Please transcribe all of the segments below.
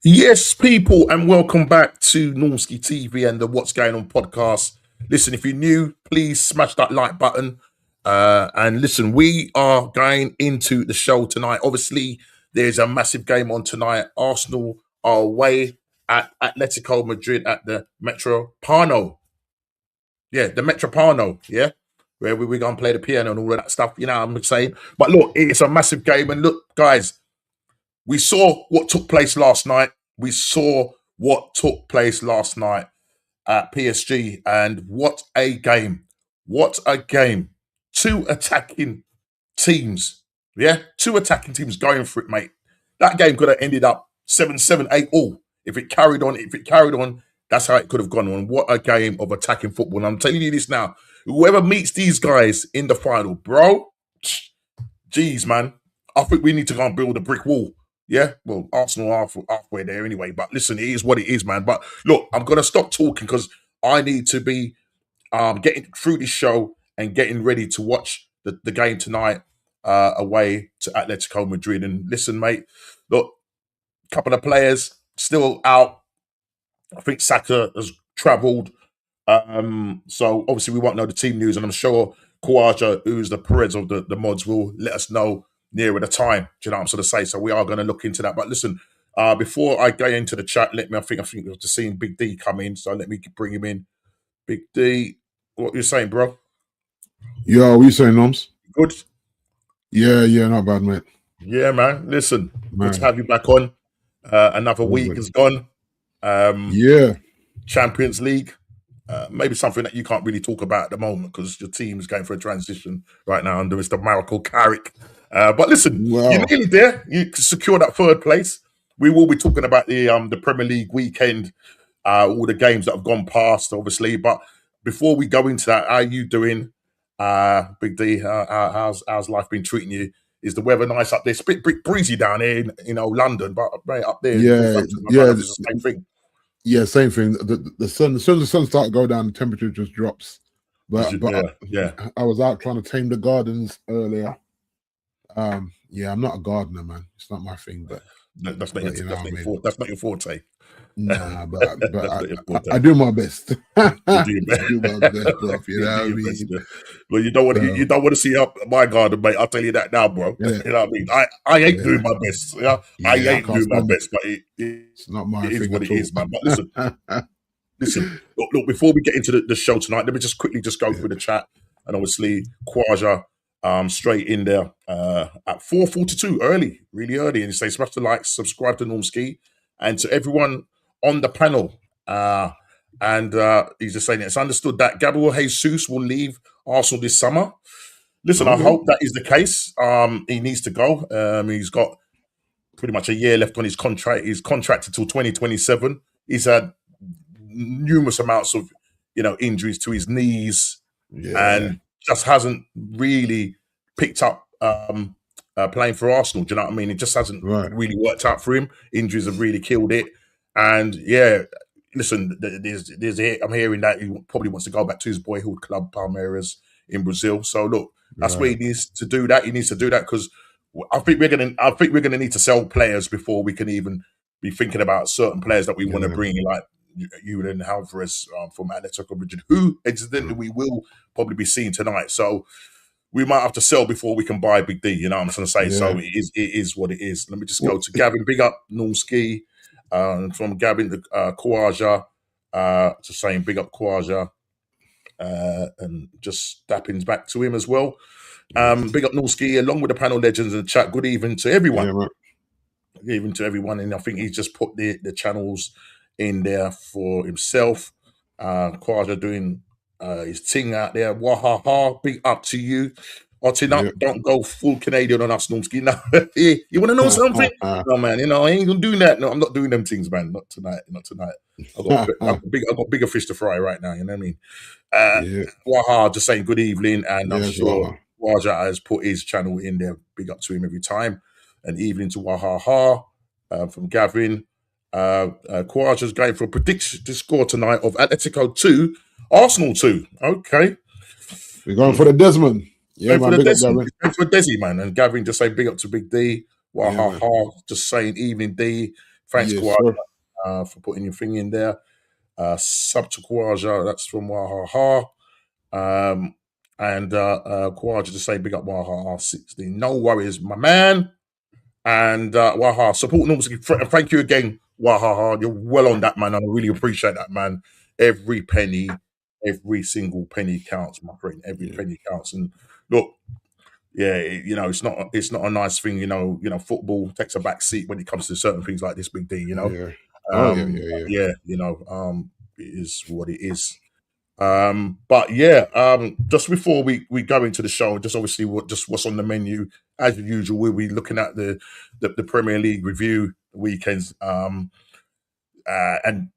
Yes, people, and welcome back to Normski TV and the What's Going On podcast. Listen, if you're new, please smash that like button. And listen, we are going into the show tonight. Obviously, there's a massive game on tonight. Arsenal are away at Atletico Madrid at the Metropano. Yeah, the Metropano, yeah, where we're going to play the piano and all of that stuff, you know what I'm saying? But look, it's a massive game. And look, guys, we saw what took place last night. We saw what took place last night at PSG, and what a game. What a game. Two attacking teams. Yeah, two attacking teams going for it, mate. That game could have ended up 7-7, 8-all. If it carried on, that's how it could have gone on. What a game of attacking football. And I'm telling you this now. Whoever meets these guys in the final, bro, geez, man, I think we need to go and build a brick wall. Yeah, well, Arsenal are halfway there anyway. But listen, it is what it is, man. But look, I'm going to stop talking because I need to be getting through this show and getting ready to watch the game tonight away to Atletico Madrid. And listen, mate, look, a couple of players still out. I think Saka has travelled. So obviously we won't know the team news, and I'm sure Kawaja, who's the Perez of the mods, will let us know nearer the time. Do you know what I'm sort of saying? So we are going to look into that. But listen, before I go into the chat, I think we're just seeing Big D come in, so let me bring him in. Big D, what you saying, bro? Yo, what you saying, Noms? Good. Yeah, not bad, mate. Yeah, man. Listen, good to have you back on. Another week has gone. Champions League. Maybe something that you can't really talk about at the moment because your team is going for a transition right now under Mr. Miracle Carrick. But listen, you're nearly there. You secure that third place. We will be talking about the Premier League weekend, all the games that have gone past, obviously. But before we go into that, how are you doing, Big D? How's life been treating you? Is the weather nice up there? It's a bit breezy down here in London, but right up there, it's the same thing. Yeah, same thing. The sun, as soon as the sun starts to go down, the temperature just drops. But I was out trying to tame the gardens earlier. I'm not a gardener, man. It's not my thing. But that's not your forte. Nah, but I do my best. I do my best, bro. You know what I mean? Well, you don't want to see up my garden, mate. I'll tell you that now, bro. Yeah. You know what I mean? I ain't doing my best. Yeah? I ain't doing my best, but it's not my thing. It is what it is, man. But listen. Look. Before we get into the show tonight, let me just quickly go through the chat, and obviously Kwaja straight in there at 4:42, really early, and you say smash the like, subscribe to Normski, and to everyone on the panel, and he's just saying it's understood that Gabriel Jesus will leave Arsenal this summer. Listen, I hope that is the case. He needs to go. He's got pretty much a year left on his contract. He's contracted till 2027. He's had numerous amounts of injuries to his knees, and just hasn't really picked up playing for Arsenal. Do you know what I mean? It just hasn't really worked out for him. Injuries have really killed it. And listen, I'm hearing that he probably wants to go back to his boyhood club, Palmeiras in Brazil. So look, that's where he needs to do that. He needs to do that because I think we're gonna need to sell players before we can even be thinking about certain players that we want to bring, like Julian Alvarez from Atletico Madrid, who incidentally we will probably be seeing tonight. So we might have to sell before we can buy Big D. You know what I'm trying to say? Yeah. So it is what it is. Let me just go to Gavin. Big up Normski. From Gavin to Kawaja, just saying big up Kawaja, and just dappings back to him as well. Big up Normski, along with the panel legends in the chat. Good evening to everyone. Good evening to everyone, and I think he's just put the channels in there for himself. Kawaja doing his thing out there. Wahaha, big up to you. Don't go full Canadian on us, Normski. No, you want to know something? No, man. I ain't gonna do that. No, I'm not doing them things, man. Not tonight. I've got bigger fish to fry right now. You know what I mean? Waha just saying good evening, and I'm sure Waja has put his channel in there. Big up to him every time. And evening to Wahaha from Gavin. Kwaja's going for a prediction to score tonight of Atletico 2, Arsenal 2. Okay, we're going for the Desmond. Yeah, man, for Desi, man. And Gavin just saying big up to Big D. Wahaha, just saying evening D. Thanks, Yes, Kwaja, for putting your thing in there. Sub to Kwaja, that's from Wahaha. And Kwaja to say big up Wahaha 16. No worries, my man. And Waha, support normally. Thank you again, Wahaha. You're well on that, man. I really appreciate that, man. Every penny, every single penny counts, my friend. Every penny counts. And look, yeah, it's not a nice thing, football takes a back seat when it comes to certain things like this, Big D, Yeah. Yeah, it is what it is. But yeah, just before we go into the show, just obviously what's on the menu, as usual, we'll be looking at the Premier League review weekends. And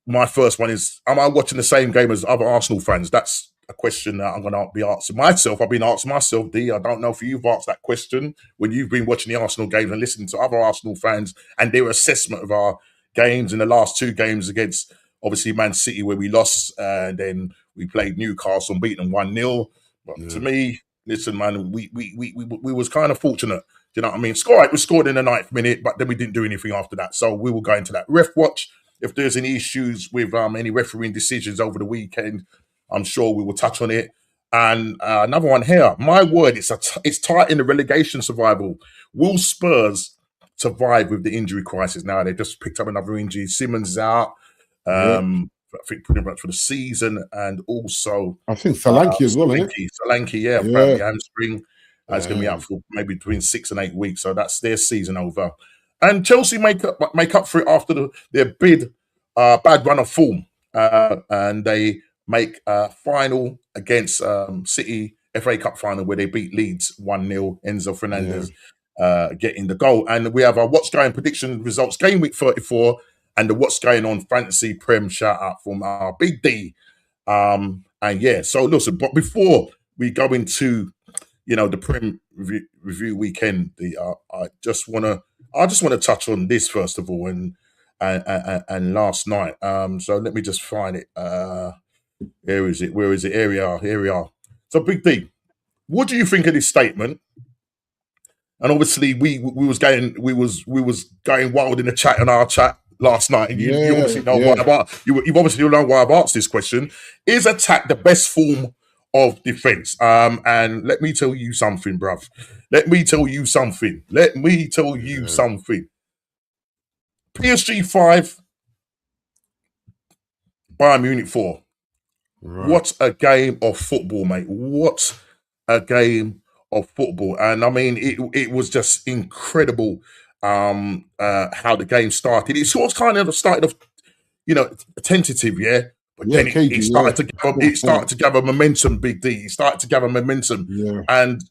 my first one is, am I watching the same game as other Arsenal fans? That's a question that I'm going to be asking myself. I've been asking myself, D. I don't know if you've asked that question when you've been watching the Arsenal games and listening to other Arsenal fans and their assessment of our games in the last two games against, obviously, Man City, where we lost, and then we played Newcastle and beat them 1-0. But to me, listen, man, we was kind of fortunate. Do you know what I mean? We scored in the 9th minute, but then we didn't do anything after that. So we will go into that. Ref watch. If there's any issues with any refereeing decisions over the weekend, I'm sure we will touch on it. And another one here. My word, it's tight in the relegation survival. Will Spurs survive with the injury crisis now? They just picked up another injury. Simmons is out. I think pretty much for the season, and also I think Solanke as well. Solanke, apparently hamstring. It's going to be out for maybe between 6 and 8 weeks. So that's their season over. And Chelsea make up for it after their bad run of form, and they make a final against City FA Cup final where they beat Leeds 1-0. Enzo Fernandez getting the goal, and we have our what's going prediction results game week 34, and the what's going on fantasy prem shout out from our Big D. And yeah, so listen, but before we go into the prem review weekend, I just want to touch on this first of all, and last night. So let me just find it. Where is it? Here we are. So Big D, what do you think of this statement? And obviously we was going wild in the chat in our chat last night, and you obviously know why. You've obviously know why I've asked this question. Is attack the best form of defense? And let me tell you something, bruv. Let me tell you something. PSG 5, Bayern Munich 4. Right. What a game of football, mate. What a game of football. And I mean, it was just incredible how the game started. It sort of kind of started off, tentative, yeah? But then it started to gather momentum, Big D. It started to gather momentum. Yeah. And,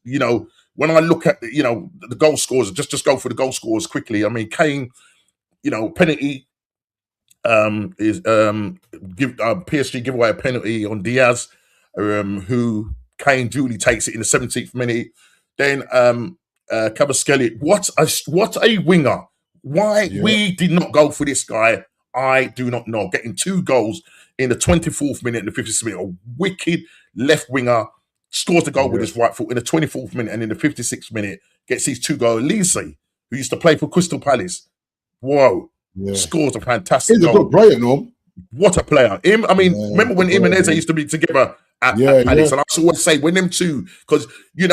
when I look at, the goal scores, just go for the goal scores quickly. I mean, Kane, penalty is PSG give away a penalty on Diaz, who Kane duly takes it in the 17th minute. Then Kvaratskhelia, what a winger. Why we did not go for this guy, I do not know. Getting 2 goals in the 24th minute and the 56th minute. A wicked left winger scores the goal with his right foot in the 24th minute, and in the 56th minute gets these 2 goals. Elise, who used to play for Crystal Palace, scores a fantastic goal. He's a good player, no? What a player. Remember when him and Eze used to be together at Palace? And I always say, when them two, because, you'd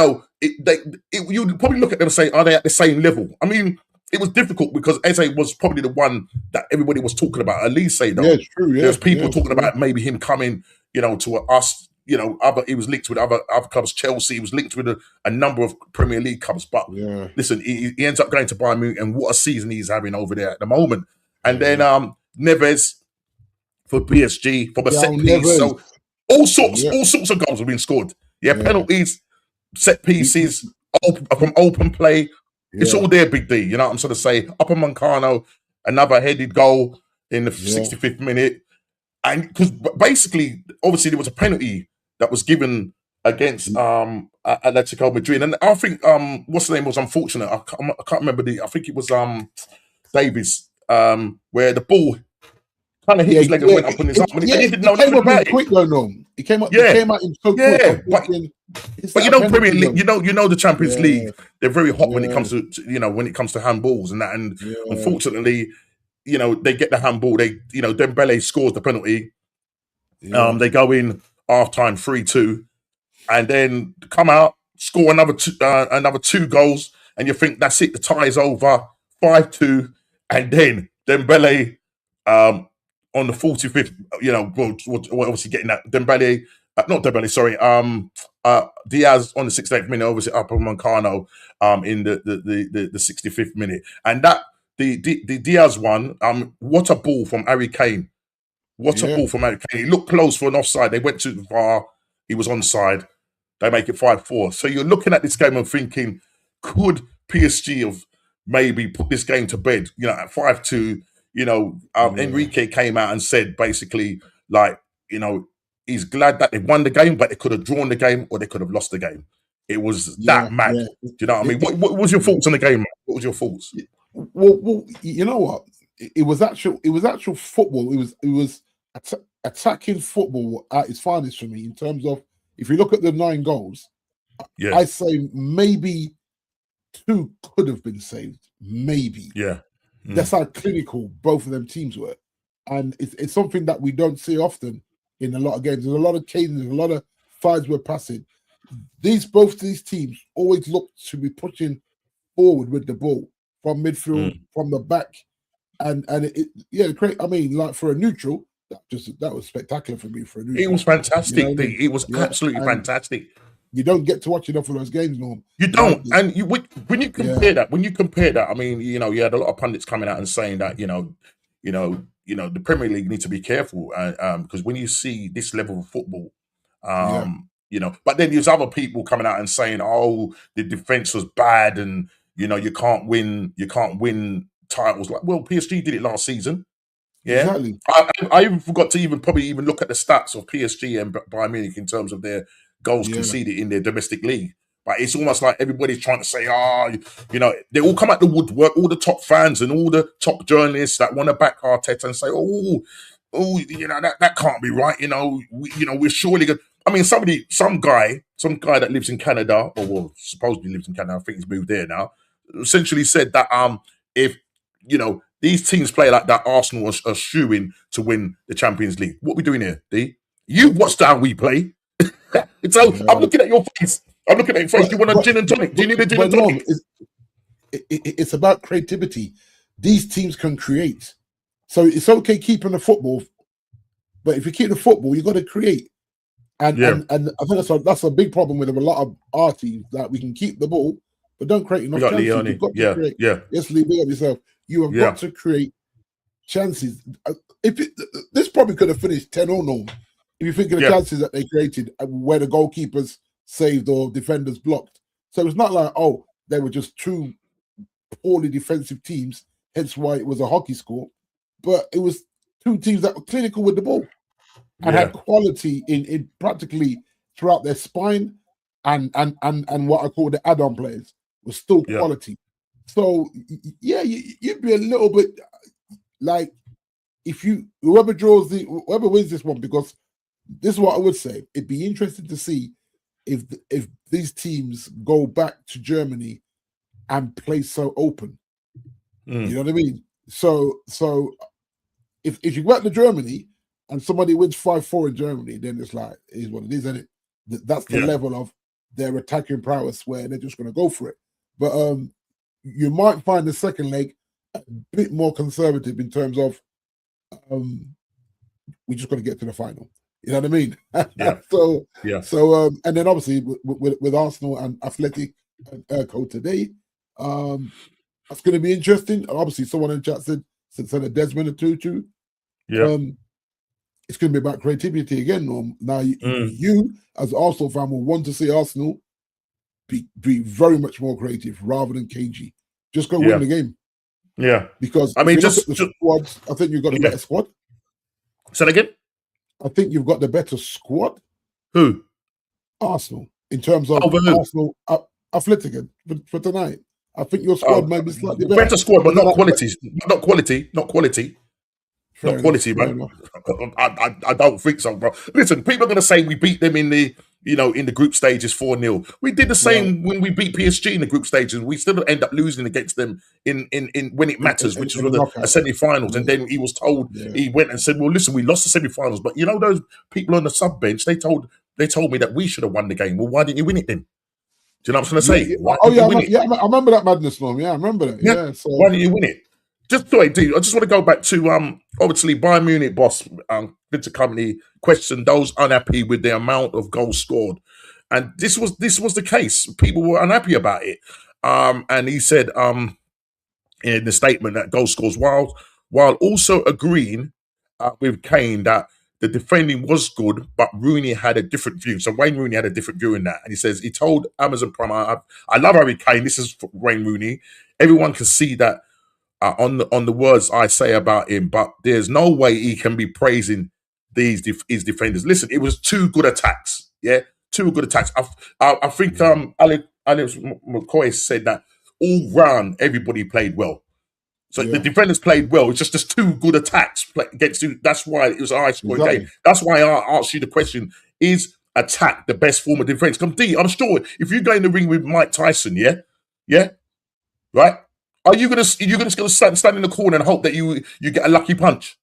probably look at them and say, are they at the same level? I mean, it was difficult because Eze was probably the one that everybody was talking about. Elise, though. Yeah, it's true. There's people talking about maybe him coming, to us. He was linked with other clubs. Chelsea, he was linked with a number of Premier League clubs. But listen, he ends up going to Bayern Munich, and what a season he's having over there at the moment. And then Neves for PSG from a set piece. So all sorts of goals have been scored. Penalties, set pieces, from open play. It's all there, Big D. You know what I'm sort of saying? Upper Moncano, another headed goal in the 65th minute. And because basically, obviously, there was a penalty that was given against Atletico Madrid. And I think, what's the name was unfortunate. I can't remember I think it was Davies, where the ball kind of hit his leg and went up on his arm. And he didn't know nothing about it. Quick though, no. He came out so quick. But Premier League, you know the Champions League, they're very hot when it comes to when it comes to handballs and that. And unfortunately, they get the handball. Dembele scores the penalty. Yeah. They go in half-time 3-2, and then come out, score another two goals, and you think that's it, the tie is over, 5-2, and then Dembele on the 45th, we're obviously getting that. Dembele, not Dembele, sorry, Diaz on the 68th minute, obviously up on Moncano in the 65th minute. And that the Diaz one, what a ball from Harry Kane. What a ball from Harry Kane. He looked close for an offside. They went to the VAR. He was onside. They make it 5-4. So you're looking at this game and thinking, could PSG have maybe put this game to bed? At 5-2, Enrique came out and said basically, he's glad that they won the game, but they could have drawn the game or they could have lost the game. It was that mad. Yeah. Do you know what I mean? What was your thoughts on the game, man? What was your thoughts? Well, you know what? It was actual football. It was attacking football at its finest for me in terms of, if you look at the 9 goals, I say maybe 2 could have been saved. Maybe. Yeah. That's how clinical both of them teams were. And it's something that we don't see often in a lot of games. There's a lot of cadence, a lot of fides were passing. Both these teams always look to be pushing forward with the ball from midfield, from the back. And great. I mean, like for a neutral, that was spectacular for me for a neutral. It was fantastic. It was absolutely fantastic. You don't get to watch enough of those games, Norm. You don't. And when you compare that, I mean, you had a lot of pundits coming out and saying that, the Premier League needs to be careful because when you see this level of football, but then there's other people coming out and saying, oh, the defense was bad and you can't win titles. Like, well, PSG did it last season. Yeah, exactly. I even forgot to probably look at the stats of PSG and Bayern Munich in terms of their goals conceded in their domestic league. But it's almost like everybody's trying to say, they all come out the woodwork, all the top fans and all the top journalists that want to back Arteta and say, that can't be right. We're surely good. I mean, some guy that lives in Canada, or supposedly lives in Canada, I think he's moved there now, essentially said that if these teams play like that, Arsenal are shooing to win the Champions League. What are we doing here, D? You watched how we play. I'm looking at your face. Do you want a gin and tonic? Do you need a gin and tonic? It's about creativity. These teams can create. So it's okay keeping the football, but if you keep the football, you got to create. And I think that's a big problem with a lot of our teams, that we can keep the ball, but don't create enough chances. You've got to create. Yes, Lee, big up yourself. You have got to create chances. This probably could have finished 10-0 Norm. If you think of the chances that they created where the goalkeepers saved or defenders blocked. So it's not like, they were just 2 poorly defensive teams, hence why it was a hockey score. But it was 2 teams that were clinical with the ball and had quality in practically throughout their spine and what I call the add-on players was still quality. So you'd be a little bit like, whoever wins this one, because this is what I would say. It'd be interesting to see if these teams go back to Germany and play so open. You know what I mean? So if you go back to Germany and somebody wins 5-4 in Germany, then it's like, it is what it is, isn't it? That's the level of their attacking prowess where they're just going to go for it. But you might find the second leg a bit more conservative in terms of we just got to get to the final. You know what I mean? So and then obviously with Arsenal and Athletic today, that's going to be interesting. Obviously, someone in chat said a Desmond a 2-2. It's going to be about creativity again, Norm. Now, you as an Arsenal fan will want to see Arsenal be very much more creative rather than cagey. Just go win the game. Yeah. Because I mean, squads, I think you've got a better squad. Say that again? I think you've got the better squad. Who? Arsenal. In terms of Arsenal Athletic for tonight. I think your squad might be slightly better. Better squad, but not quality. Not quality. Not quality. Not quality, man. I don't think so, bro. Listen, people are going to say we beat them in the in the group stages 4-0. We did the same when we beat PSG in the group stages. We still end up losing against them in when it matters, which was a semi-finals. And then he was told, he went and said, well, listen, we lost the semi-finals, but those people on the sub bench, they told me that we should have won the game. Well, why didn't you win it then? Do you know what I'm going to say? I remember that madness, Norm. Yeah, I remember that. Yeah. So why didn't you win it? I just want to go back to obviously Bayern Munich boss Victor Company questioned those unhappy with the amount of goals scored, and this was the case. People were unhappy about it, and he said in the statement that goal scores while also agreeing with Kane that the defending was good, but Rooney had a different view. So Wayne Rooney had a different view in that, and he says he told Amazon Prime, "I love Harry Kane. This is Wayne Rooney. Everyone can see that." On the words I say about him, but there's no way he can be praising his defenders. Listen, it was 2 good attacks. Yeah, 2 good attacks. I think Alex McCoy said that all round everybody played well. So the defenders played well. It's just 2 good attacks against you. That's why it was a high scoring game. That's why I asked you the question: is attack the best form of defense? Come D, I'm sure if you go in the ring with Mike Tyson, right. Are you gonna stand in the corner and hope that you get a lucky punch?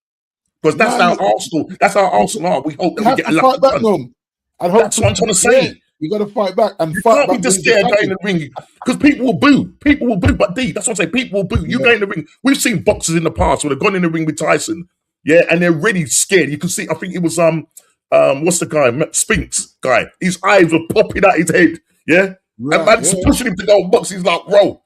Because that's how Arsenal. That's how Arsenal are. We hope that we get a lucky punch. That's what I'm trying to say. Yeah, you got to fight back and you fight can't be just scared going in the ring because people will boo. People will boo. But D, that's what I'm saying. People will boo. You go in the ring. We've seen boxers in the past where they've gone in the ring with Tyson, and they're really scared. You can see. I think it was what's the guy? Spinks guy. His eyes were popping out his head. Yeah, and man's pushing him to go box. He's like, bro.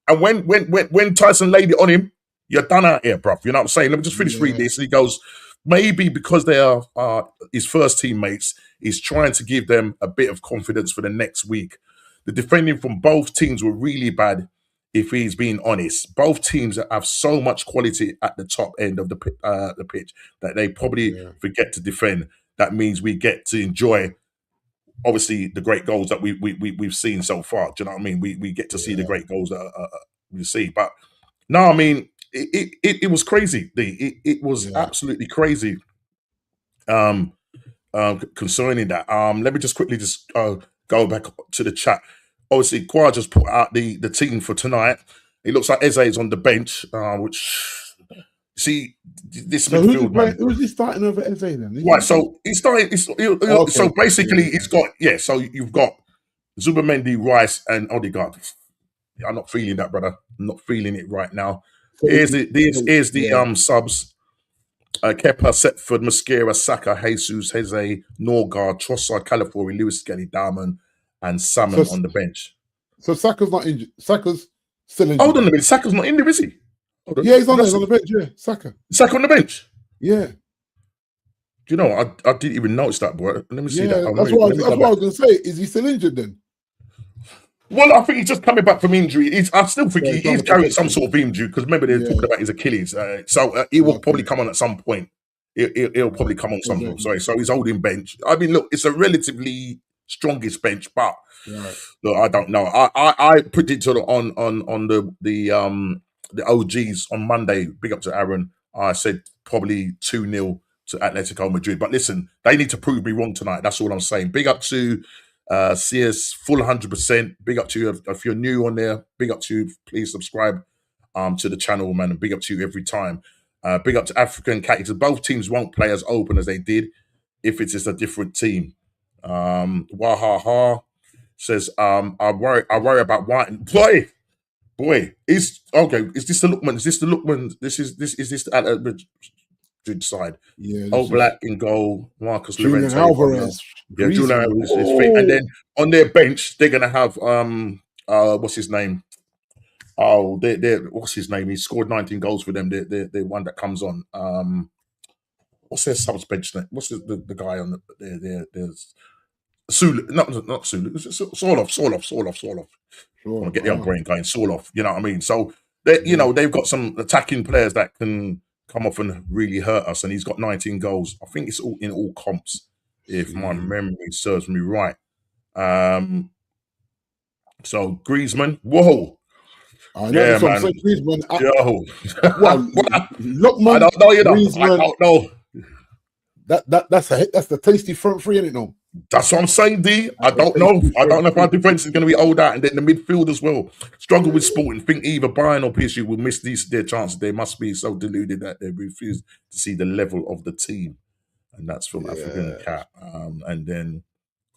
And when Tyson laid it on him, you're done out here, bruv. You know what I'm saying? Let me just finish reading this. And he goes, maybe because they are his first teammates, he's trying to give them a bit of confidence for the next week. The defending from both teams were really bad, if he's being honest. Both teams have so much quality at the top end of the pitch that they probably forget to defend. That means we get to enjoy obviously the great goals that we've seen so far. Do you know what I mean? We get to see the great goals that we see. But no, I mean it was crazy. It was absolutely crazy. Concerning that. Let me just quickly go back to the chat. Obviously, Kwa just put out the team for tonight. It looks like Eze is on the bench, which. See this midfield. Who's he starting over Eze then? Right, so he's starting. So basically, he's got So you've got Zubamendi, Rice, and Odegaard. I'm not feeling that, brother. I'm not feeling it right now. Here's the subs: Kepa, Setford, Mosquera, Saka, Jesus, Heze, Norgard, Trossard, Calafiori, Lewis, Skelly, Diamond, and Salmon on the bench. So Saka's not injured. Saka's still injured. Hold on a minute. Saka's not in there, is he? Yeah, he's on the bench. Yeah, Saka. Saka on the bench. Yeah. Do you know? I didn't even notice that, boy. Let me see that. That's what I was going to say. Is he still injured then? Well, I think he's just coming back from injury. I still think he's carrying some sort of injury because remember they're talking about his Achilles. So he will probably come on at some point. He'll probably come on some point. Sorry. So he's holding bench. I mean, look, it's a relatively strongest bench, but look, I don't know. I predicted on the OGs on Monday, big up to Aaron, I said probably 2-0 to Atletico Madrid. But listen, they need to prove me wrong tonight. That's all I'm saying. Big up to CS, full 100%. Big up to you. If you're new on there, big up to you. Please subscribe to the channel, man. And big up to you every time. Big up to African Cactus. Both teams won't play as open as they did if it is a different team. Wahaha says, I worry about White. Boy, is this the Lookman? Is this the Lookman? Is this the Madrid side? Yeah. Black in goal, Marcus Llorente. Alvarez. Yeah, Julian Alvarez is fit. And then on their bench, they're gonna have what's his name? Oh, what's his name? He scored 19 goals for them. The one that comes on. What's their subs bench name? What's the guy on there's Sulu, not Sulu. Soloff. I'm gonna get the old brain going. Soloff, you know what I mean? So they've got some attacking players that can come off and really hurt us. And he's got 19 goals. I think it's all in all comps, if my memory serves me right. So Griezmann, whoa. I know, yeah, man. Griezmann, Lookman, I don't know, I don't know. That's the tasty front three, isn't it? No. That's what I'm saying, D. I don't know. I don't know if our defense is going to be old out, and then the midfield as well. Struggle with Sporting. Think either Bayern or PSG will miss their chances. They must be so deluded that they refuse to see the level of the team. And that's from African Cat. And then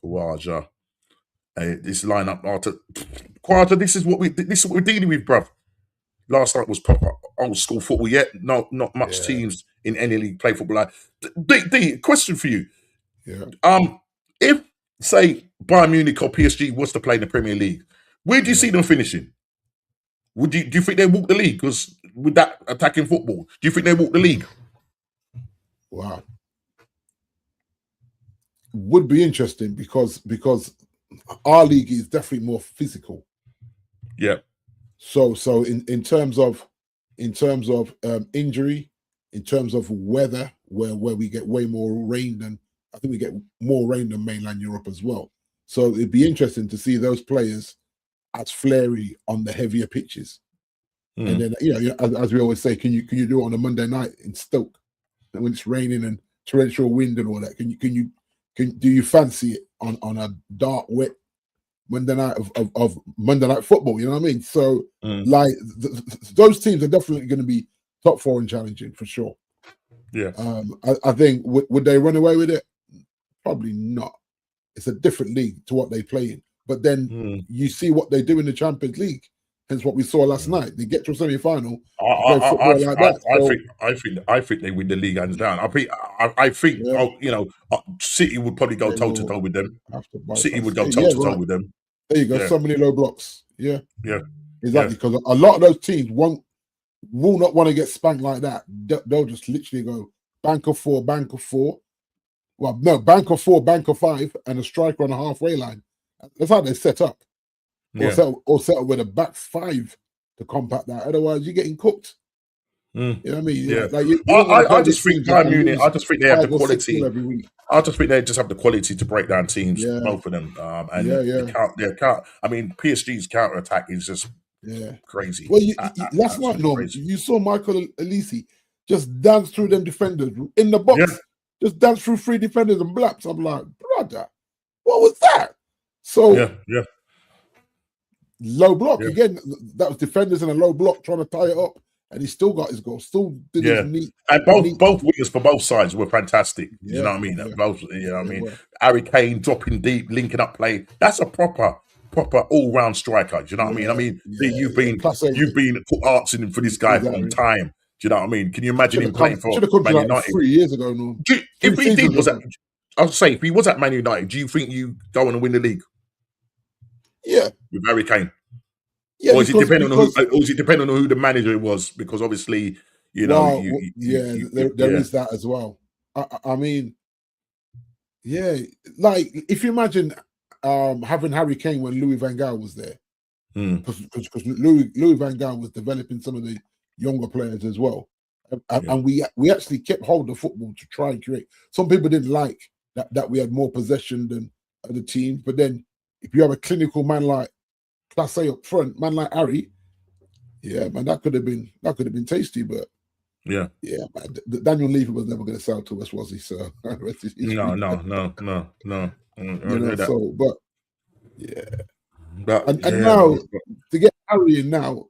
Kawaja. This lineup after Kawaja. This is what we're dealing with, bruv. Last night was proper old school football. Yet not much teams in any league play football. Like D, question for you. If say Bayern Munich or PSG was to play in the Premier League, where do you see them finishing? Do you think they walk the league? Because with that attacking football, do you think they walk the league? Wow, would be interesting because our league is definitely more physical. Yeah. So in terms of injury, in terms of weather, where we get way more rain than I think we get more rain than mainland Europe as well. So it'd be interesting to see those players as flary on the heavier pitches. And then as we always say, can you do it on a Monday night in Stoke when it's raining and torrential wind and all that? Do you fancy it on a dark, wet Monday night of Monday night football? You know what I mean? So like those teams are definitely going to be top four and challenging for sure. Yeah. I think would they run away with it? Probably not. It's a different league to what they play in. But then you see what they do in the Champions League. Hence what we saw last night. They get to a semi-final. I think they win the league hands down. I think City would probably go toe to toe with them. City would go toe to toe with them. There you go. So many low blocks. Yeah. Yeah. Exactly. Because a lot of those teams will not want to get spanked like that. They'll just literally go bank of four. Well, no, bank of 4, bank of 5, and a striker on the halfway line. That's how they set up. Or set up with a back 5 to compact that. Otherwise, you're getting cooked. You know what I mean? Yeah. I just think Bayern Munich. I just think they have the quality. I just think they just have the quality to break down teams, both of them. I mean, PSG's counter attack is just crazy. Well, last night, Norm, you saw Michael Elise just dance through them defenders in the box. Yeah. Just dance through 3 defenders and blaps. I'm like, brother, what was that? So low block again. That was defenders in a low block trying to tie it up, and he still got his goal. Still did his neat. And both wingers for both sides were fantastic. You know what I mean? Both. You know what I mean? Harry Kane dropping deep, linking up play. That's a proper all round striker. Do you know what I mean? I mean, you've been artsing for this guy for time. Do you know what I mean? Can you imagine him playing for Man United 3 years ago? No. If he was at Man United, do you think you go on and win the league? Yeah, with Harry Kane. Yeah, or is it depending on who the manager was? Because obviously, there is that as well. I mean, like if you imagine having Harry Kane when Louis van Gaal was there, because Louis van Gaal was developing some of the younger players as well, and we actually kept hold of football to try and create. Some people didn't like that we had more possession than other teams, but then if you have a clinical man like Class A up front, man like Harry, man, that could have been tasty, but man, Daniel Levy was never going to sell to us, was he? So no. Now to get Harry in now,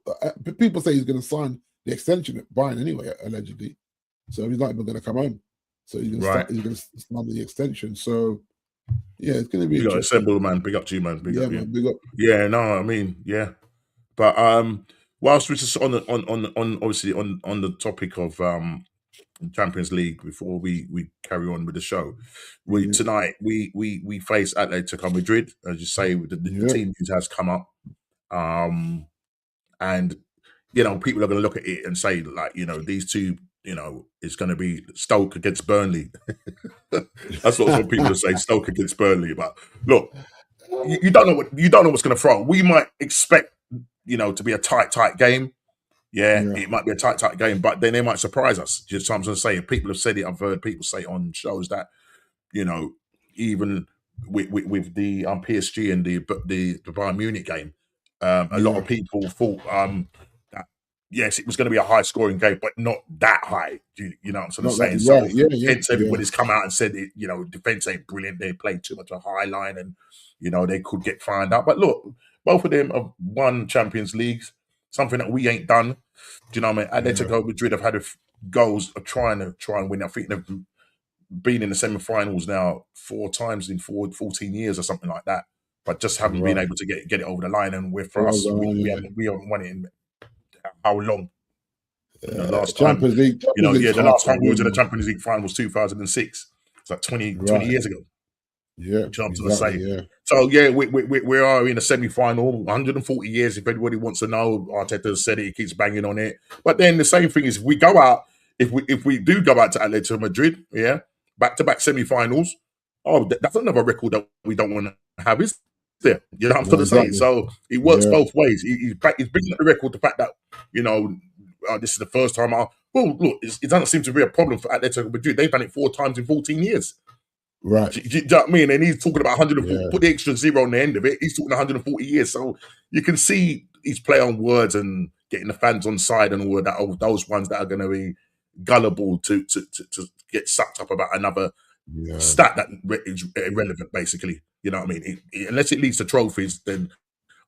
people say he's going to sign the extension at Bayern anyway, allegedly. So he's not even going to come home. So he's going to start the extension. So it's going to be. You got assemble, man. Big up to you, man. Big up. Big up. Yeah, no, I mean, but whilst we're just on obviously on the topic of Champions League, before we carry on with the show, tonight we face Atletico Madrid, as you say, the team news has come up, and people are going to look at it and say like, these two, it's going to be Stoke against Burnley. That's what some people say, Stoke against Burnley. But look, you don't know what's going to throw. We might expect, to be a tight game. It might be a tight game, but then they might surprise us. Just what I'm going to say. People have said it. I've heard people say on shows that, even with the PSG and the Bayern Munich game, a lot of people thought that yes, it was going to be a high scoring game, but not that high. You know what I'm sort of saying? Right. So Yeah. hence everybody's come out and said, defense ain't brilliant. They played too much a high line, and they could get found out. But look, both of them have won Champions Leagues, something that we ain't done. Do you know what I mean? Atletico Madrid have had goals of trying and win. I think they've been in the semi-finals now 4 times in 14 years or something like that, but just haven't been able to get it over the line. And for us, we haven't won it in how long? The last Champions time, League. the last time we was in the Champions League final was 2006. It's like 20 years ago. Yeah, exactly. So we are in a semi-final. 140 years. If anybody wants to know, Arteta said it. He keeps banging on it. But then the same thing is, if we go out, if we do go out to Atletico Madrid, back-to-back semi-finals. Oh, that's another record that we don't want to have, is there? You know what I'm trying to say? So it works both ways. He's bringing up the record, the fact that this is the first time. Well, look, it doesn't seem to be a problem for Atletico Madrid. They've done it 4 times in 14 years. Right. Do you know what I mean? And he's talking about 140. Put the extra 0 on the end of it. He's talking 140 years. So you can see he's play on words and getting the fans on side and all of that. All those ones that are going to be gullible to get sucked up about another stat that is irrelevant, basically. You know what I mean? Unless it leads to trophies, then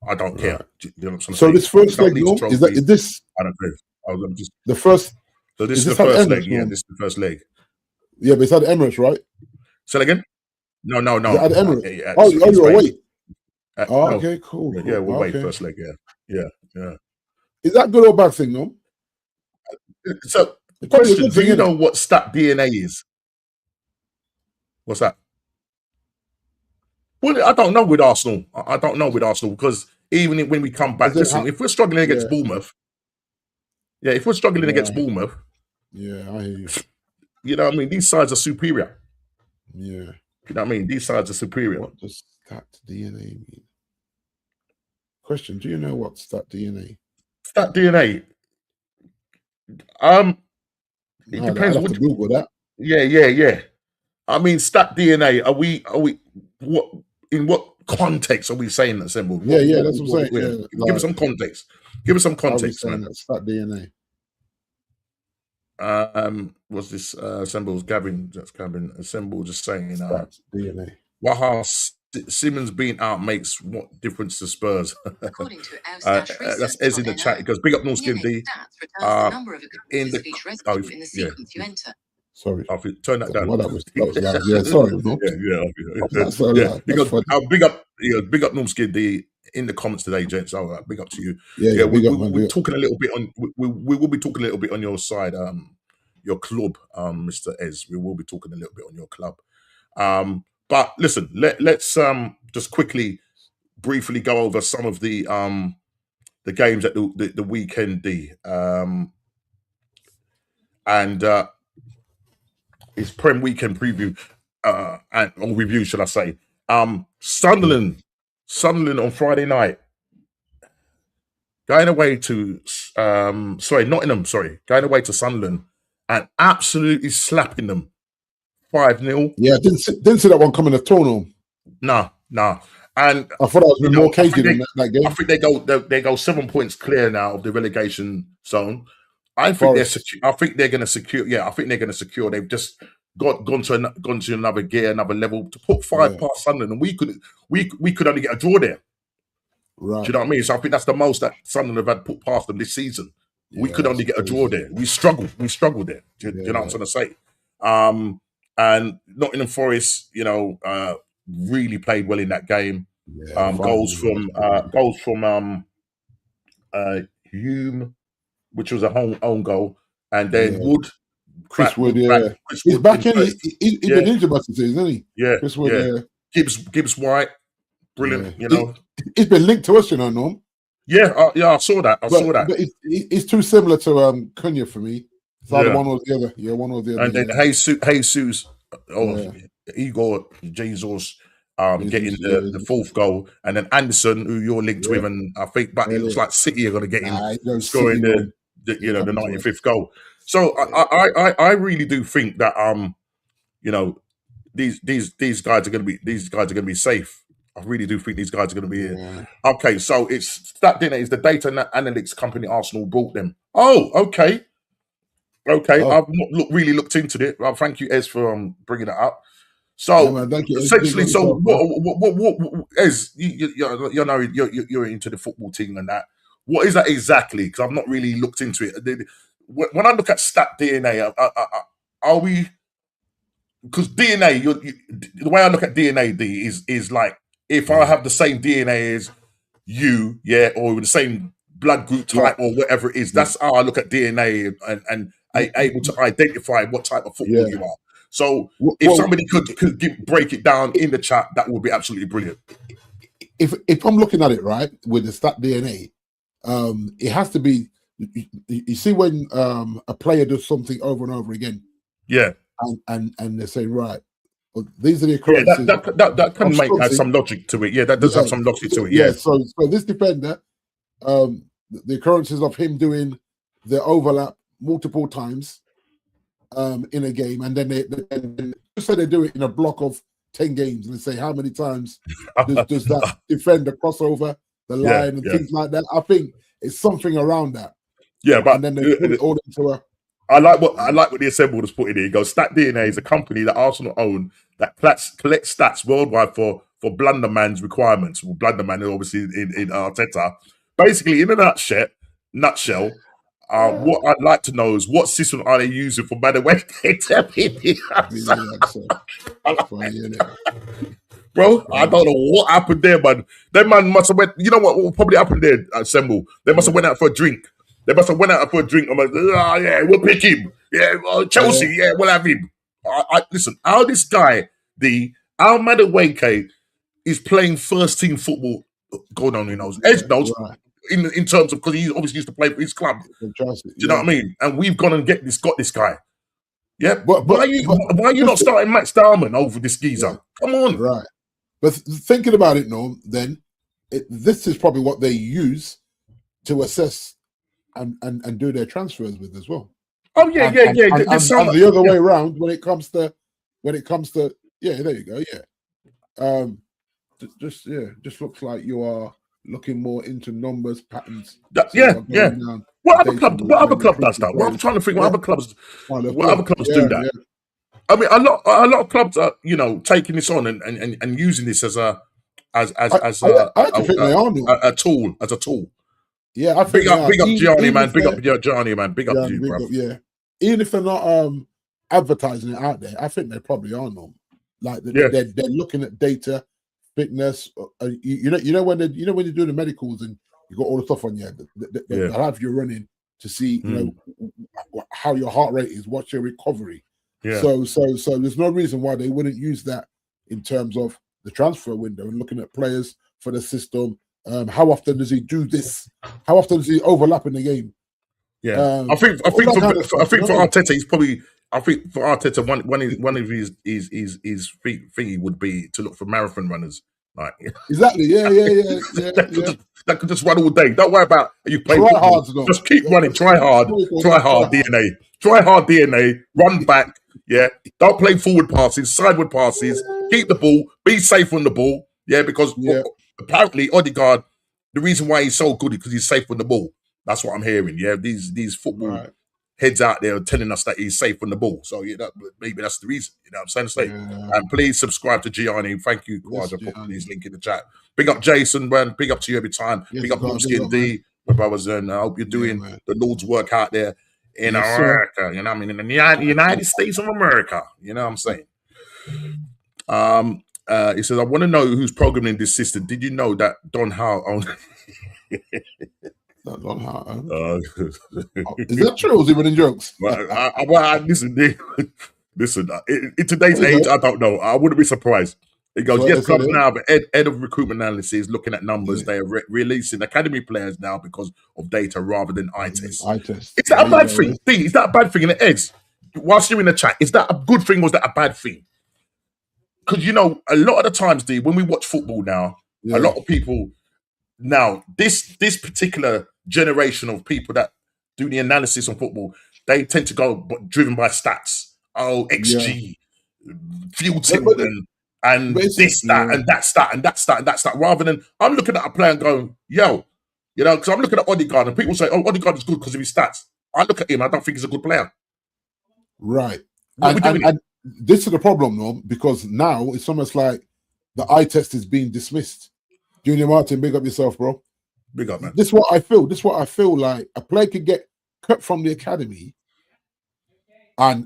I don't care. You know what I'm saying? So this first leg, is this? I don't care. I'm just the first. So this is the first leg. Yeah, this is the first leg. Yeah, but it's at the Emirates, right? Say that again? No. At the Emirates. You're away. Okay, cool. Yeah, we're away first leg. Yeah. Is that good or bad thing, no? So the question: do you know what stat DNA is? What's that? Well, I don't know with Arsenal. I don't know with Arsenal, because even when we come back, listen, if we're struggling against Bournemouth, if we're struggling against Bournemouth, I hear you. You know what I mean? These sides are superior. Yeah. You know what I mean? These sides are superior. What does stat DNA mean? Question: do you know what stat DNA? Stat DNA. It depends. I'll have to Google that. Yeah. I mean, stat DNA. Are we? What? In what context are we saying that, Symbol? Yeah, that's what I'm saying. Give us some context. Give us some context, man. Stat DNA. What's this? Symbol's Gavin. That's Gavin. Symbol just saying. Stat DNA. Waha Simmons being out makes what difference to Spurs? According to that's Ez in the chat. It goes, big up North Skin D. In the sequence you enter. Sorry, I'll turn that down. Well, that was loud. Yeah, sorry. Big up North Skin D in the comments today, gents. Oh, big up to you. We're talking a little bit on. We will be talking a little bit on your side, your club, Mr. Ez. We will be talking a little bit on your club. But listen, let's just quickly, briefly go over some of the games at the weekend D. And it's Prem weekend preview or review, should I say? Sunderland on Friday night, going away to Nottingham. Going away to Sunderland and absolutely slapping them 5-0. Yeah, didn't see that one coming at all. No. And I thought I was more cagey in that game. I think they go 7 points clear now of the relegation zone. I think they're going to secure. Yeah, I think they're going to secure. They've just gone to another gear, another level to put 5 past Sunderland, and we could only get a draw there. Right. Do you know what I mean? So I think that's the most that Sunderland have had put past them this season. We could only get a draw there. We struggled there. Do you know what I'm trying to say? And Nottingham Forest, really played well in that game. Goals from Hume, which was a own goal, and then Wood. Chris Wood, he's back in. He's been injured, isn't he? Yeah, Chris Wood, Gibbs White, brilliant. He's been linked to us, Norm. Yeah, I saw that. But it's too similar to Cunha for me. It's either one or the other. Yeah, one or the other. And then Jesus, Igor Jesus, getting the 4th goal, and then Anderson, who you're linked with, and I think, but it looks like City are going to get him scoring the 95th goal. So I really do think that these guys are going to be safe. I really do think these guys are going to be here. Okay, so it's that dinner is the data analytics company Arsenal bought them. Oh, okay. Okay, I've not really looked into it. Well, thank you, Ez, for bringing it up. So essentially, so what Ez, you know, you're into the football team and that. What is that exactly? Because I've not really looked into it. When I look at stat DNA, are we? Because DNA, the way I look at DNA, D is like if I have the same DNA as you, yeah, or the same blood group type or whatever it is. That's how I look at DNA and able to identify what type of football you are. So if somebody could break it down in the chat, that would be absolutely brilliant. If I'm looking at it right with the stat DNA, it has to be. You see when a player does something over and over again, and they say right, well, these are the occurrences. That can have some logic to it. Yeah, that does have some logic to it. Yeah. So this defender, the occurrences of him doing the overlap multiple times in a game, and then they say they do it in a block of 10 games, and they say how many times does that defender cross over the line and things like that. I think it's something around that. Yeah, but and then they put it all into a. I like what the Assemble has put in here. It goes, Stat DNA is a company that Arsenal own that collects stats worldwide for Blunderman's requirements. Well, Blunderman is obviously in Arteta. Basically, in a nutshell, what I'd like to know is what system are they using for Madueke Bro, I don't know what happened there, man. That man must have went. You know what probably happened there, Assemble? They must have went out for a drink. They must have went out for a drink. I'm like, yeah, we'll pick him. Yeah, Chelsea, yeah, we'll have him. Listen, how this guy, Al Madueke, is playing first team football. God only knows. Edge knows in terms of because he obviously used to play for his club. Do you know what I mean? And we've gone and got this guy. Yeah, but why are you not starting Max Darman over this geezer? Yeah. Come on, right? But thinking about it, no, then this is probably what they use to assess and do their transfers with as well. Oh yeah. And the other way around when it comes to yeah, there you go. Yeah, just looks like you are looking more into numbers, patterns. Yeah. What other club does that? Well, I'm trying to think what other clubs do that. Yeah. I mean, a lot of clubs are taking this on and using this as a tool. Yeah, I think big up Gianni, man. Big up Gianni, man. Big up you, bro. Yeah, even if they're not advertising it out there, I think they probably are not. Like they're looking at data, fitness. You know when you do the medicals and you got all the stuff on you, they'll have you running to see how your heart rate is, what's your recovery. Yeah. So there's no reason why they wouldn't use that in terms of the transfer window and looking at players for the system. How often does he do this? How often does he overlap in the game? Yeah, I think for Arteta, he's probably. I think for Arteta, one of his thingy would be to look for marathon runners. Like exactly, yeah. That could just run all day. Don't worry about you playing football. Just keep running. Try hard. DNA. Try hard DNA. Run back. Yeah. Don't play forward passes, sideward passes. Keep the ball. Be safe on the ball. Yeah, because apparently Odegaard, the reason why he's so good is because he's safe on the ball. That's what I'm hearing. Yeah, these football heads out there are telling us that he's safe on the ball. So maybe that's the reason. You know what I'm saying? And please subscribe to Gianni. Thank you, Kwaja, for putting his link in the chat. Big up Jason, man. Big up to you every time. Big up Bumsky and D, my brothers. And I hope you're doing the Lord's work out there in America. You know what I mean? In the United States of America. You know what I'm saying? He says, I want to know who's programming this system. Did you know that Don Howe owned... Don Howe. Is that true or is he running jokes? Listen, in today's age, I don't know. I wouldn't be surprised. It goes, yes, clubs now, but head of recruitment analysis looking at numbers. They are releasing academy players now because of data rather than eye tests. Is that a bad thing? Is that a bad thing in the heads? Whilst you're in the chat, is that a good thing or is that a bad thing? Because, a lot of the times, D, when we watch football now, a lot of people now, this particular generation of people that do the analysis on football, they tend to go driven by stats. Oh, XG, field tilt, and this, that, and that's that, and that's that, and that's that. Rather than I'm looking at a player and going, yo, because I'm looking at Odegaard, and people say, oh, Odegaard is good because of his stats. I look at him, I don't think he's a good player. Right. And this is the problem, though, because now it's almost like the eye test is being dismissed. Junior Martin, big up yourself, bro. Big up, man. This is what I feel. This is what I feel like a player could get cut from the academy. And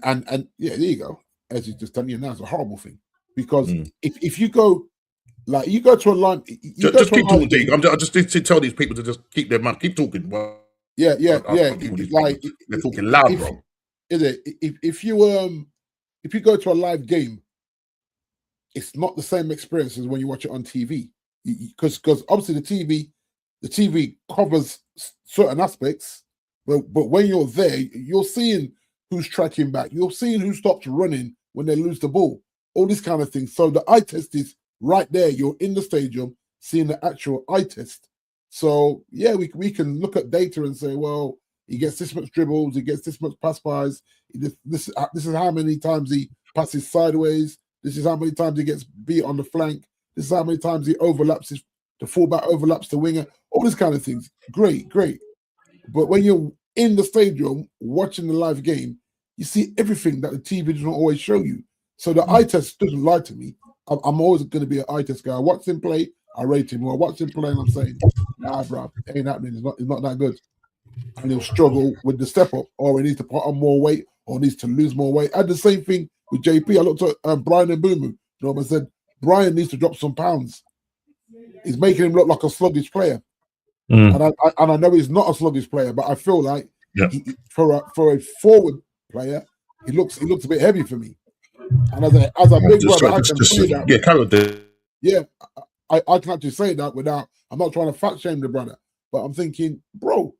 yeah, there you go. As you just done, now it's a horrible thing. Because if you go, like, you go to a line, just keep talking, Deke. I just need to tell these people to just keep their mouth, keep talking. Well, yeah. Like they're talking loud, bro. Is it? If you go to a live game, it's not the same experience as when you watch it on TV. Because obviously the TV covers certain aspects, but when you're there, you're seeing who's tracking back, you're seeing who stops running when they lose the ball, all these kind of things. So the eye test is right there. You're in the stadium seeing the actual eye test. So yeah, we can look at data and say, well, he gets this much dribbles, he gets this much pass bys. This is how many times he passes sideways. This is how many times he gets beat on the flank. This is how many times he overlaps the fullback overlaps the winger. All these kind of things. Great. But when you're in the stadium watching the live game, you see everything that the TV doesn't always show you. So the eye test doesn't lie to me. I'm always going to be an eye test guy. I watch him play, I rate him. Or I watch him play and I'm saying, nah, bro, it ain't happening. It's not that good. And he'll struggle with the step up, or he needs to put on more weight, or needs to lose more weight. And the same thing with JP. I looked at Brian and Boomu. I said, Brian needs to drop some pounds. He's making him look like a sluggish player. And I know he's not a sluggish player, but I feel like for a forward player, he looks a bit heavy for me. And as a big brother, I can say that. Yeah, I can actually say that without. I'm not trying to fat shame the brother, but I'm thinking, bro,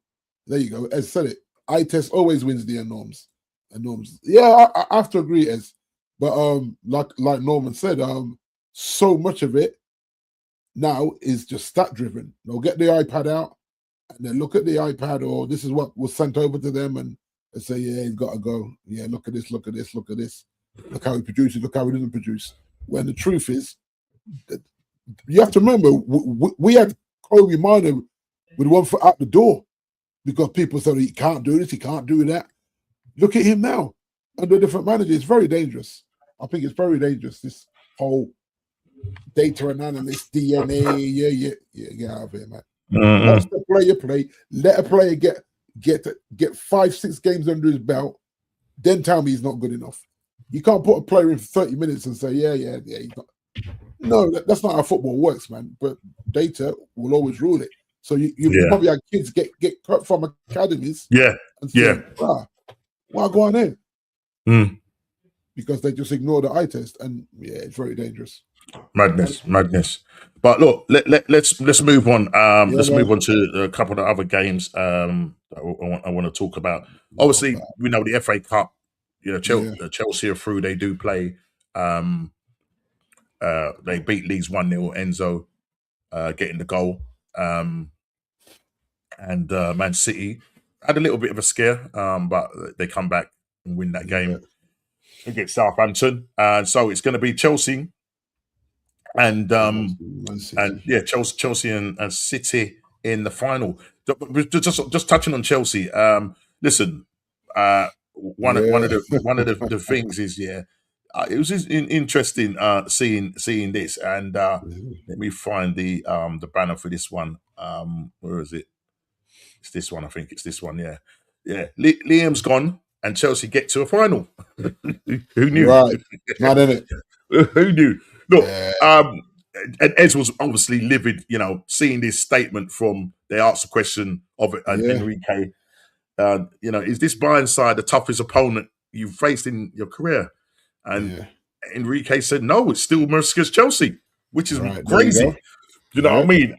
there you go. As said it, eye test always wins the norms. Yeah, I have to agree, Ez. But like Norman said, so much of it now is just stat driven. They'll get the iPad out and then look at the iPad, or this is what was sent over to them, and they say, yeah, he's got to go. Yeah, look at this. Look how he produces. Look how he doesn't produce. When the truth is, you have to remember, we had Kobe Minor with one foot out the door because people said he can't do this, he can't do that. Look at him now under a different manager. It's very dangerous. I think it's very dangerous. This whole data analysis, DNA, get out of here, man. Watch the player play. Let a player get 5-6 games under his belt. Then tell me he's not good enough. You can't put a player in for 30 minutes and say, yeah, he's not. No, that's not how football works, man. But data will always rule it. So you probably have kids get cut from academies. And say, why go on in? Because they just ignore the eye test, and it's very dangerous. Madness. But look, let's move on. Let's move on to a couple of other games that I want to talk about. Obviously, we know the FA Cup. Chelsea are through. They do play. They beat Leeds 1-0. Enzo getting the goal. And Man City had a little bit of a scare, but they come back and win that game against Southampton. And so it's going to be Chelsea and Chelsea and City in the final. Just touching on Chelsea. Listen, one of the things is it was interesting seeing this, and let me find the banner for this one. Where is it? It's this one. I think it's this one. Yeah. Liam's gone, and Chelsea get to a final. Who knew? Right, not in it. Who knew? Look, and Ez was obviously livid. Seeing this statement from they asked the question of Enrique. Is this Bayern side the toughest opponent you've faced in your career? And Enrique said, no, it's still Maresca's Chelsea, which is crazy. You know what I mean?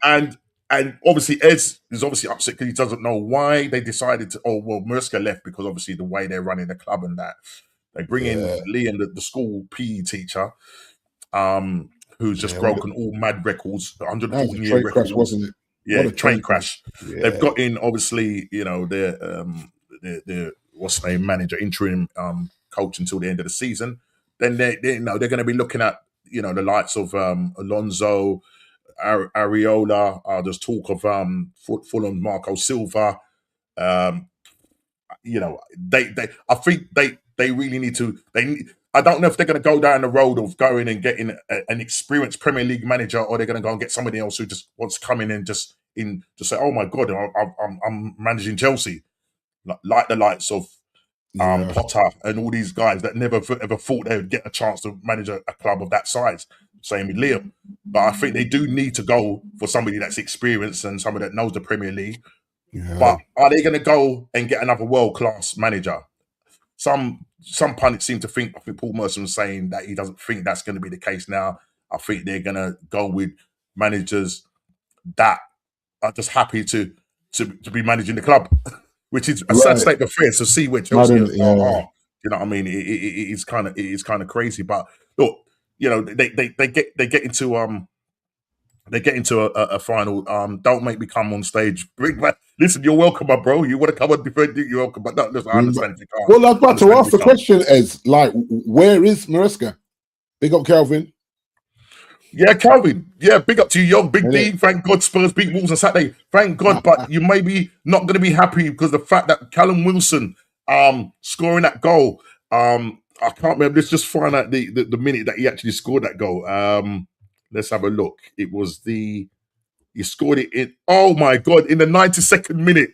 And obviously, Ez is obviously upset because he doesn't know why they decided to. Oh, well, Maresca left because obviously the way they're running the club and that. They bring in Liam, the school PE teacher, who's just broken all mad records, 140-year records. Crash, wasn't it? Yeah, train crash. Yeah. They've got in, obviously, their what's the name, manager, interim coach until the end of the season. Then they're going to be looking at, the likes of Alonso, Areola. There's talk of Fulham Marco Silva. I think they really need to. I don't know if they're going to go down the road of going and getting an experienced Premier League manager, or they're going to go and get somebody else who just wants to come in and just say, "Oh my God, I'm managing Chelsea," like the likes of Potter and all these guys that never ever thought they would get a chance to manage a club of that size. Same with Liam. But I think they do need to go for somebody that's experienced and somebody that knows the Premier League. Yeah. But are they going to go and get another world-class manager? Some pundits seem to think, I think Paul Merson was saying that he doesn't think that's going to be the case now. I think they're going to go with managers that are just happy to be managing the club, which is a sad state of affairs to see where Chelsea are. You know what I mean? It's kind of crazy. But look, they get into a final. Don't make me come on stage. Listen, you're welcome, my bro. You want to come on different? You're welcome. But no, listen, I understand if you can't. Well, I was about to ask the question: is like, where is Maresca? Big up, Calvin. Yeah, Calvin. Yeah, big up to you, young Big D. Thank God Spurs beat Wolves on Saturday. Thank God, but you may be not going to be happy because the fact that Callum Wilson scoring that goal. I can't remember. Let's just find out the minute that he actually scored that goal. Let's have a look. It was he scored it in, oh my God, in the 92nd minute.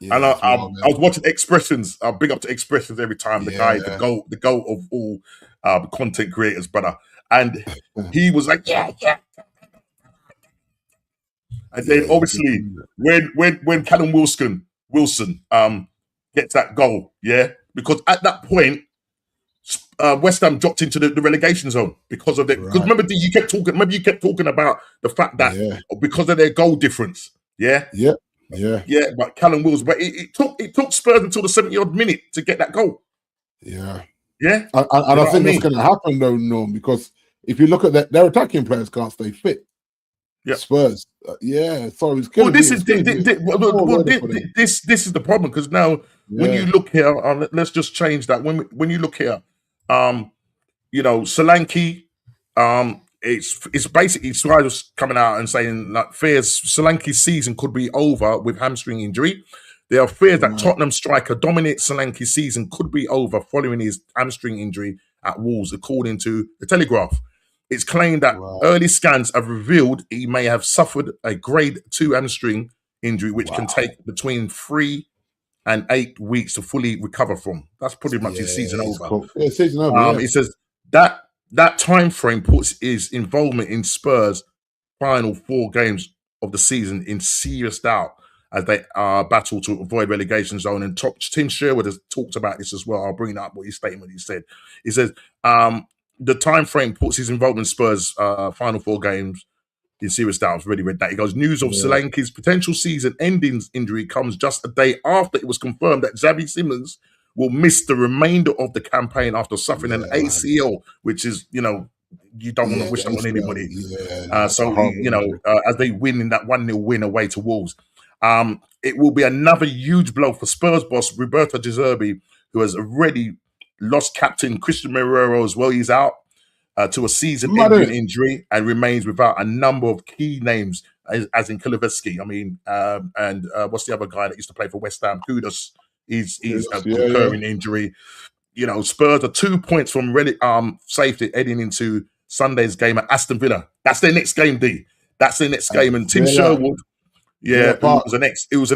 Yeah, and I was watching Expressions. Big up to Expressions every time. The guy, the goal of all content creators, brother. And he was like, yeah. And then obviously when Callum Wilson gets that goal, because at that point, West Ham dropped into the relegation zone because of it. Because remember, you kept talking about the fact that because of their goal difference. Yeah. But Callum Wilson, but it took Spurs until the 70-odd minute to get that goal. Yeah. And I think that's going to happen though, Norm, because if you look at their attacking players can't stay fit. Yeah. Spurs. So it's well, this is this is the problem, because now when you look here, let's just change that. When you look here, Solanke, it's basically Suarez coming out and saying that fears Solanke's season could be over with hamstring injury. There are fears that Tottenham striker Dominic Solanke's season could be over following his hamstring injury at Wolves, according to the Telegraph. It's claimed that early scans have revealed he may have suffered a grade 2 hamstring injury, which can take between 3 and 8 weeks to fully recover from. That's pretty much his season over. Cool. Yeah, season over. It says that time frame puts his involvement in Spurs' final 4 games of the season in serious doubt as they battle to avoid relegation zone. And Tim Sherwood has talked about this as well. I'll bring up what his statement he said. He says, the time frame puts his involvement in Spurs' final 4 games in serious doubt. I've already read that. He goes, news of Solanke's potential season-ending injury comes just a day after it was confirmed that Xavi Simons will miss the remainder of the campaign after suffering an ACL, which is, you don't want to wish that on anybody. As they win in that 1-0 win away to Wolves. It will be another huge blow for Spurs boss Roberto De Zerbi, who has already lost captain Christian Moreira as well. He's out to a season-ending injury and remains without a number of key names, as in Kulusevski. I mean, and what's the other guy that used to play for West Ham? Kudus. He's a recurring injury. Spurs are 2 points from safety heading into Sunday's game at Aston Villa. That's their next game, D. That's their next game. And Tim Sherwood, it was an ex. He's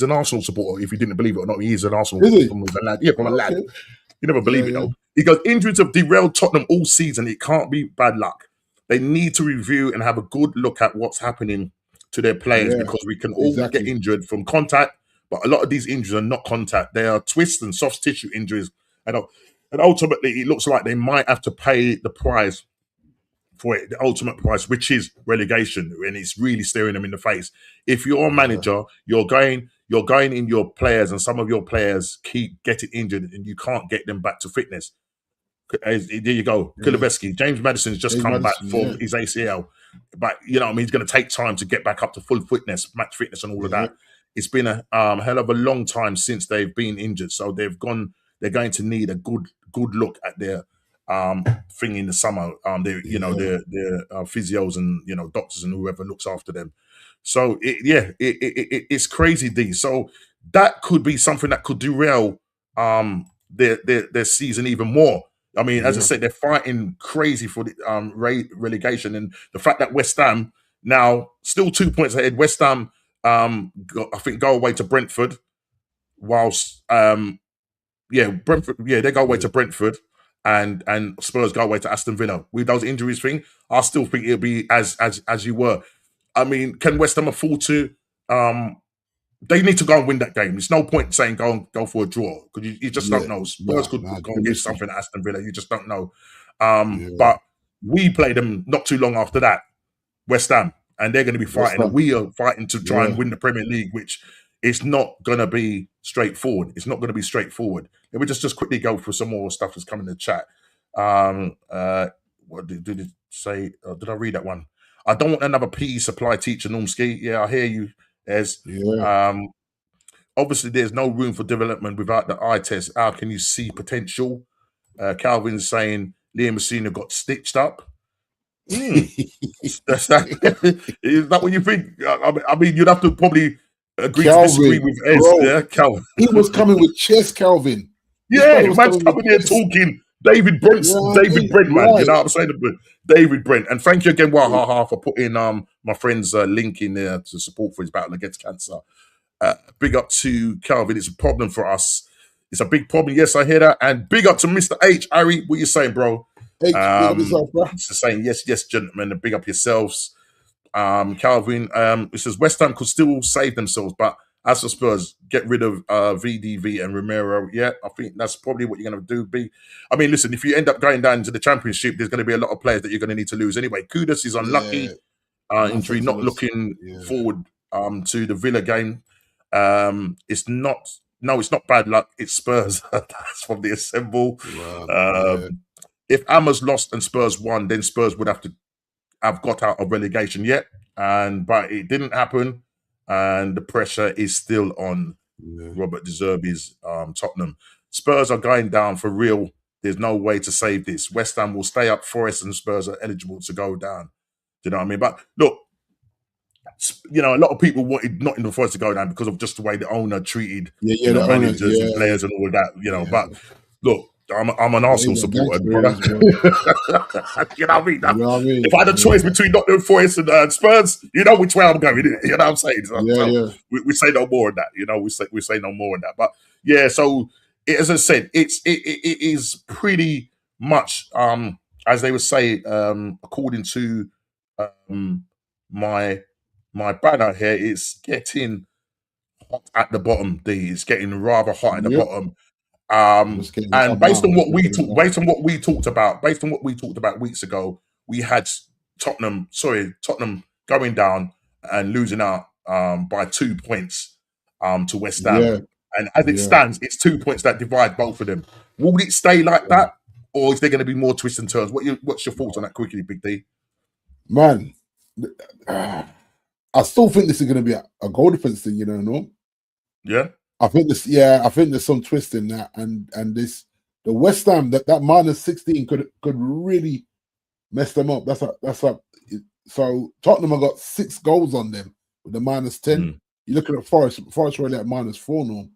an Arsenal supporter. If you didn't believe it or not, he's an Arsenal from a lad. Yeah, from a lad. You never believe it though. He goes, injuries have derailed Tottenham all season. It can't be bad luck. They need to review and have a good look at what's happening to their players because we can all get injured from contact, but a lot of these injuries are not contact. They are twists and soft tissue injuries. And ultimately, it looks like they might have to pay the price for it, the ultimate price, which is relegation, and it's really staring them in the face. If you're a manager, you're going in your players, and some of your players keep getting injured, and you can't get them back to fitness. There you go, Kulusevski. James Maddison's just come back from his ACL, but he's going to take time to get back up to full fitness, match fitness, and all of that. It's been a hell of a long time since they've been injured, so they're going to need a good look at their thing in the summer. Their physios and doctors and whoever looks after them. So it's crazy, D. So that could be something that could derail their season even more. I mean, as I said, they're fighting crazy for the relegation, and the fact that West Ham now still 2 points ahead. West Ham, I think, go away to Brentford, whilst Brentford, they go away to Brentford, and Spurs go away to Aston Villa. With those injuries thing, I still think it'll be as you were. I mean, can West Ham afford to? They need to go and win that game. There's no point saying go for a draw, because you just don't know. Spurs could go and get something at Aston Villa. You just don't know. But we played them not too long after that, West Ham, and they're going to be fighting. And we are fighting to try and win the Premier League, which is not going to be straightforward. It's not going to be straightforward. Let me just quickly go for some more stuff that's coming in the chat. What did it say? Did I read that one? I don't want another PE supply teacher, Normski. Yeah, I hear you, Ez. Obviously, there's no room for development without the eye test. How can you see potential? Calvin's saying Liam Messina got stitched up. Is that what you think? I mean, you'd have to probably agree to disagree with Ez. Yeah, Calvin. He was coming with chest, Calvin. Man's coming here talking David Brent, man. You know what I'm saying? David Brent. And thank you again, Wahaha, for putting my friend's link in there to support for his battle against cancer. Big up to Calvin. It's a problem for us. It's a big problem. Yes, I hear that. And big up to Mr. H. Harry, what you saying, bro? It's the same. Yes, gentlemen. And big up yourselves. Calvin, it says West Ham could still save themselves, but as for Spurs, get rid of VDV and Romero. Yeah, I think that's probably what you're going to do, B. I mean, listen, if you end up going down into the Championship, there's going to be a lot of players that you're going to need to lose anyway. Kudus is unlucky. Injury, not looking forward to the Villa game. It's not bad luck. It's Spurs. That's from the Assemble. If Amers lost and Spurs won, then Spurs would have to have got out of relegation yet. But it didn't happen. And the pressure is still on Robert De Zerbi's Tottenham. Spurs are going down for real. There's no way to save this. West Ham will stay up. Forest and Spurs are eligible to go down. Do you know what I mean? But look, a lot of people wanted Nottingham Forest to go down because of just the way the owner treated managers and players and all that. But look, I'm an Arsenal supporter, brother. You know what I mean? If I had a choice between Nottingham Forest and Spurs, you know which way I'm going. You know what I'm saying? We say no more on that. We say no more on that. But yeah, so as I said, it is pretty much as they would say, according to my banner here, it's getting hot at the bottom. It's getting rather hot at the bottom. And based on what we talked about weeks ago, we had Tottenham going down and losing out by 2 points to West Ham. And as it stands, it's 2 points that divide both of them. Will it stay like that, or is there going to be more twists and turns? What's your thoughts on that quickly, Big D? Man, I still think this is going to be a goal difference thing, no? Yeah. I think there's some twist in that, and the West Ham that minus 16 could really mess them up. So Tottenham have got 6 goals on them with the minus 10. You're looking at Forest really at minus 4 now.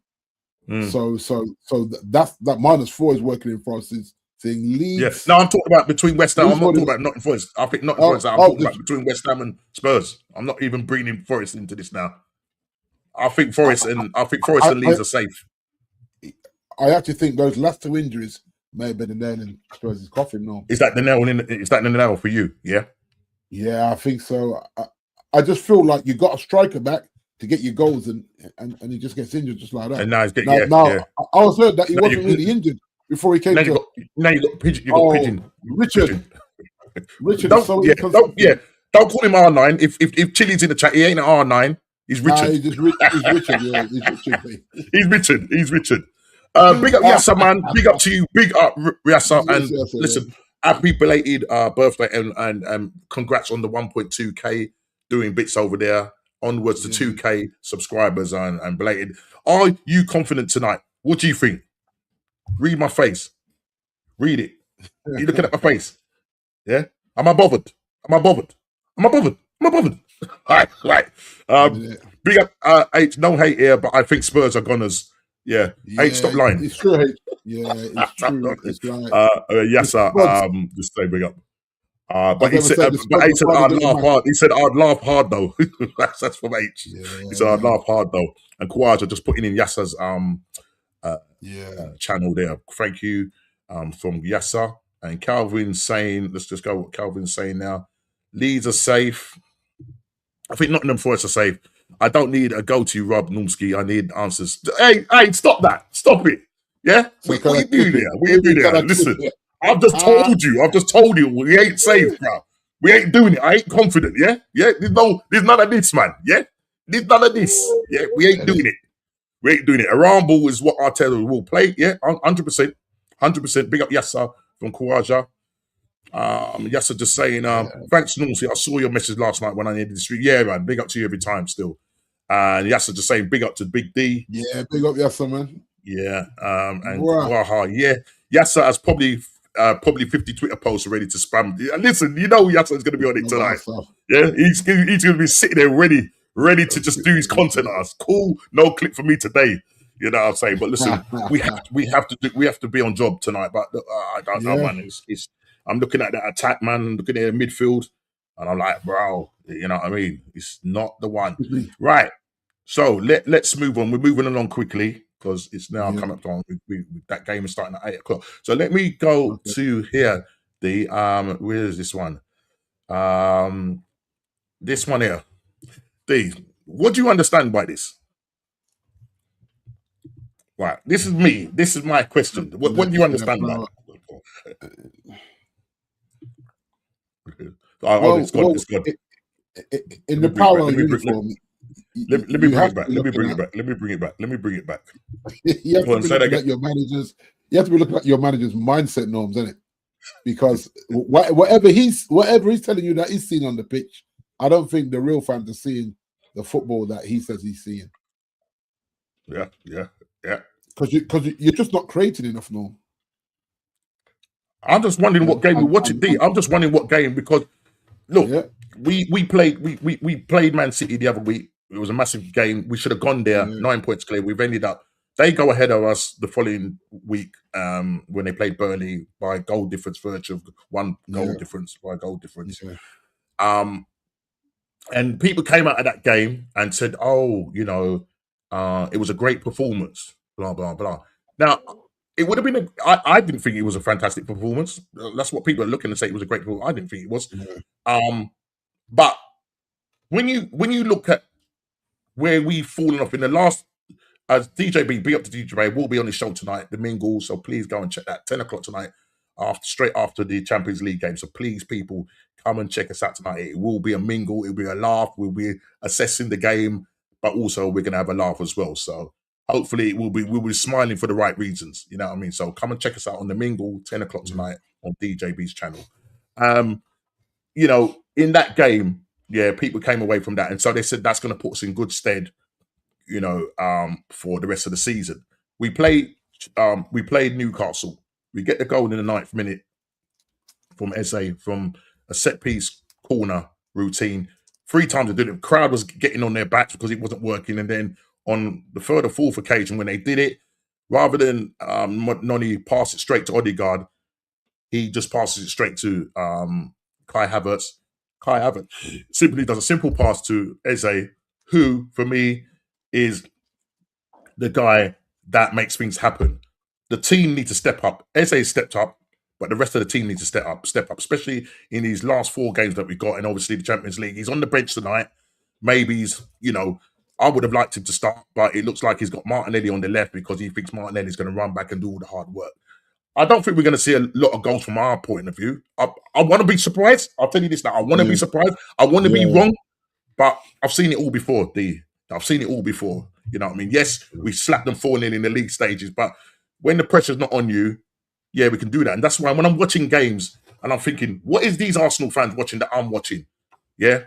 So that minus 4 is working in Forest. Saying Leeds. Yeah. No, I'm talking about between West Ham. I'm not talking about Nottingham Forest. I think Nottingham Forest. I'm talking about between West Ham and Spurs. I'm not even bringing Forest into this now. I think Forest and Leeds are safe. I actually think those last 2 injuries may have been the nail in Spurs' coffin. No, is that the nail for you? Yeah. Yeah, I think so. I just feel like you got a striker back to get your goals, and he just gets injured just like that. And now he's getting I was heard that he wasn't really injured before he came. Now you got Pigeon. You got Pigeon. Richard. Don't call him R9. If Chili's in the chat, he ain't an R9. He's Richard. He's Richard. Yeah, he's Richard. He's Richard. Big up Yasser, man. Big up to you. Big up Yasser. And listen, happy belated birthday and congrats on the 1.2K doing bits over there. Onwards to 2K subscribers and belated. Are you confident tonight? What do you think? Read my face. Read it. You looking at my face? Yeah. Am I bothered? Am I bothered? Am I bothered? Am I bothered? Right. Big up H. No hate here, but I think Spurs are goners. Yeah. H. Stop lying. It's true. H. Yeah, it's true. It's like Yasser. Just say big up. But he said, but H said I'd laugh hard. He said I'd laugh hard though. that's from H. He said I'd laugh hard though. And Khawaja just putting in Yasser's channel there. Thank you from Yasser. And Calvin saying, let's just go what Calvin's saying now. Leeds are safe. I think Nottingham Forest are safe. I don't need a go-to Rob Numsky. I need answers. Hey, stop that. Stop it. Yeah? What are you doing there? What are you doing there? Listen, I've just told you. We ain't safe, bro. We ain't doing it. I ain't confident, yeah? Yeah? There's none of this, man. Yeah? There's none of this. Yeah? We ain't doing it. We ain't doing it. A round ball is what Arteta will play. Yeah? 100%. 100%. Big up Yasser from Khawaja. Yasser just saying, thanks, Normsy. I saw your message last night when I needed the street. Yeah, man. Big up to you every time still. And Yasser just saying, big up to Big D. Yeah, big up Yasser, man. Yeah. And Waha, yeah. Yasser has probably 50 Twitter posts ready to spam. Listen, you know Yasser is going to be on it tonight. Yeah, he's going to be sitting there ready to just do his content on us. Cool, no clip for me today. You know what I'm saying? But listen, we have to be on job tonight. But I don't know, man. I'm looking at that attack, man. Looking at the midfield, and I'm like, bro, you know what I mean? It's not the one, right? So let's move on. We're moving along quickly because it's now coming up on. That game is starting at 8:00. So let me go to here. Where is this one? This one here. What do you understand by this? Right, this is me. This is my question. What do you understand by it? It's gone. In the power uniform. Let me bring it back. You have to be looking at your managers. You have to be looking at your manager's mindset norms, isn't it? Because whatever he's telling you that he's seen on the pitch, I don't think the real fans are seeing the football that he says he's seeing. Yeah. Because you're just not creating enough, Norm. I'm just wondering what game we're watching, D. I'm just wondering what game because look, we played Man City the other week. It was a massive game. We should have gone there, 9 points clear. We've ended up. They go ahead of us the following week when they played Burnley by goal difference, virtue of one goal difference by goal difference. And people came out of that game and said, "Oh, you know, it was a great performance." Blah blah blah. Now, it would have been. I didn't think it was a fantastic performance. That's what people are looking to say. It was a great performance. I didn't think it was. But when you look at where we've fallen off in the last, as DJB, be up to DJB, will be on the show tonight, the Mingle. So please go and check that 10:00 tonight, straight after the Champions League game. So please, people, come and check us out tonight. It will be a mingle. It will be a laugh. We'll be assessing the game, but also we're gonna have a laugh as well. So hopefully we'll be smiling for the right reasons. You know what I mean? So come and check us out on the Mingle 10:00 tonight on DJB's channel. You know, in that game, people came away from that, and so they said that's going to put us in good stead, you know, for the rest of the season. We played Newcastle. We get the goal in the 9th minute from Eze from a set piece corner routine. 3 times they did it. The crowd was getting on their backs because it wasn't working, and then on the 3rd or 4th occasion when they did it, rather than Noni pass it straight to Odegaard, he just passes it straight to Kai Havertz. Kai Havertz simply does a simple pass to Eze, who, for me, is the guy that makes things happen. The team need to step up. Eze stepped up, but the rest of the team need to step up, especially in these last 4 games that we got, and obviously the Champions League. He's on the bench tonight. Maybe he's, you know, I would have liked him to start, but it looks like he's got Martinelli on the left because he thinks Martinelli's going to run back and do all the hard work. I don't think we're going to see a lot of goals from our point of view. I want to be surprised. I'll tell you this now. I want to be surprised. I want to be wrong, but I've seen it all before, D. I've seen it all before. You know what I mean? Yes, we slapped them 4-0 in the league stages, but when the pressure's not on you, we can do that. And that's why when I'm watching games and I'm thinking, what is these Arsenal fans watching that I'm watching? Yeah?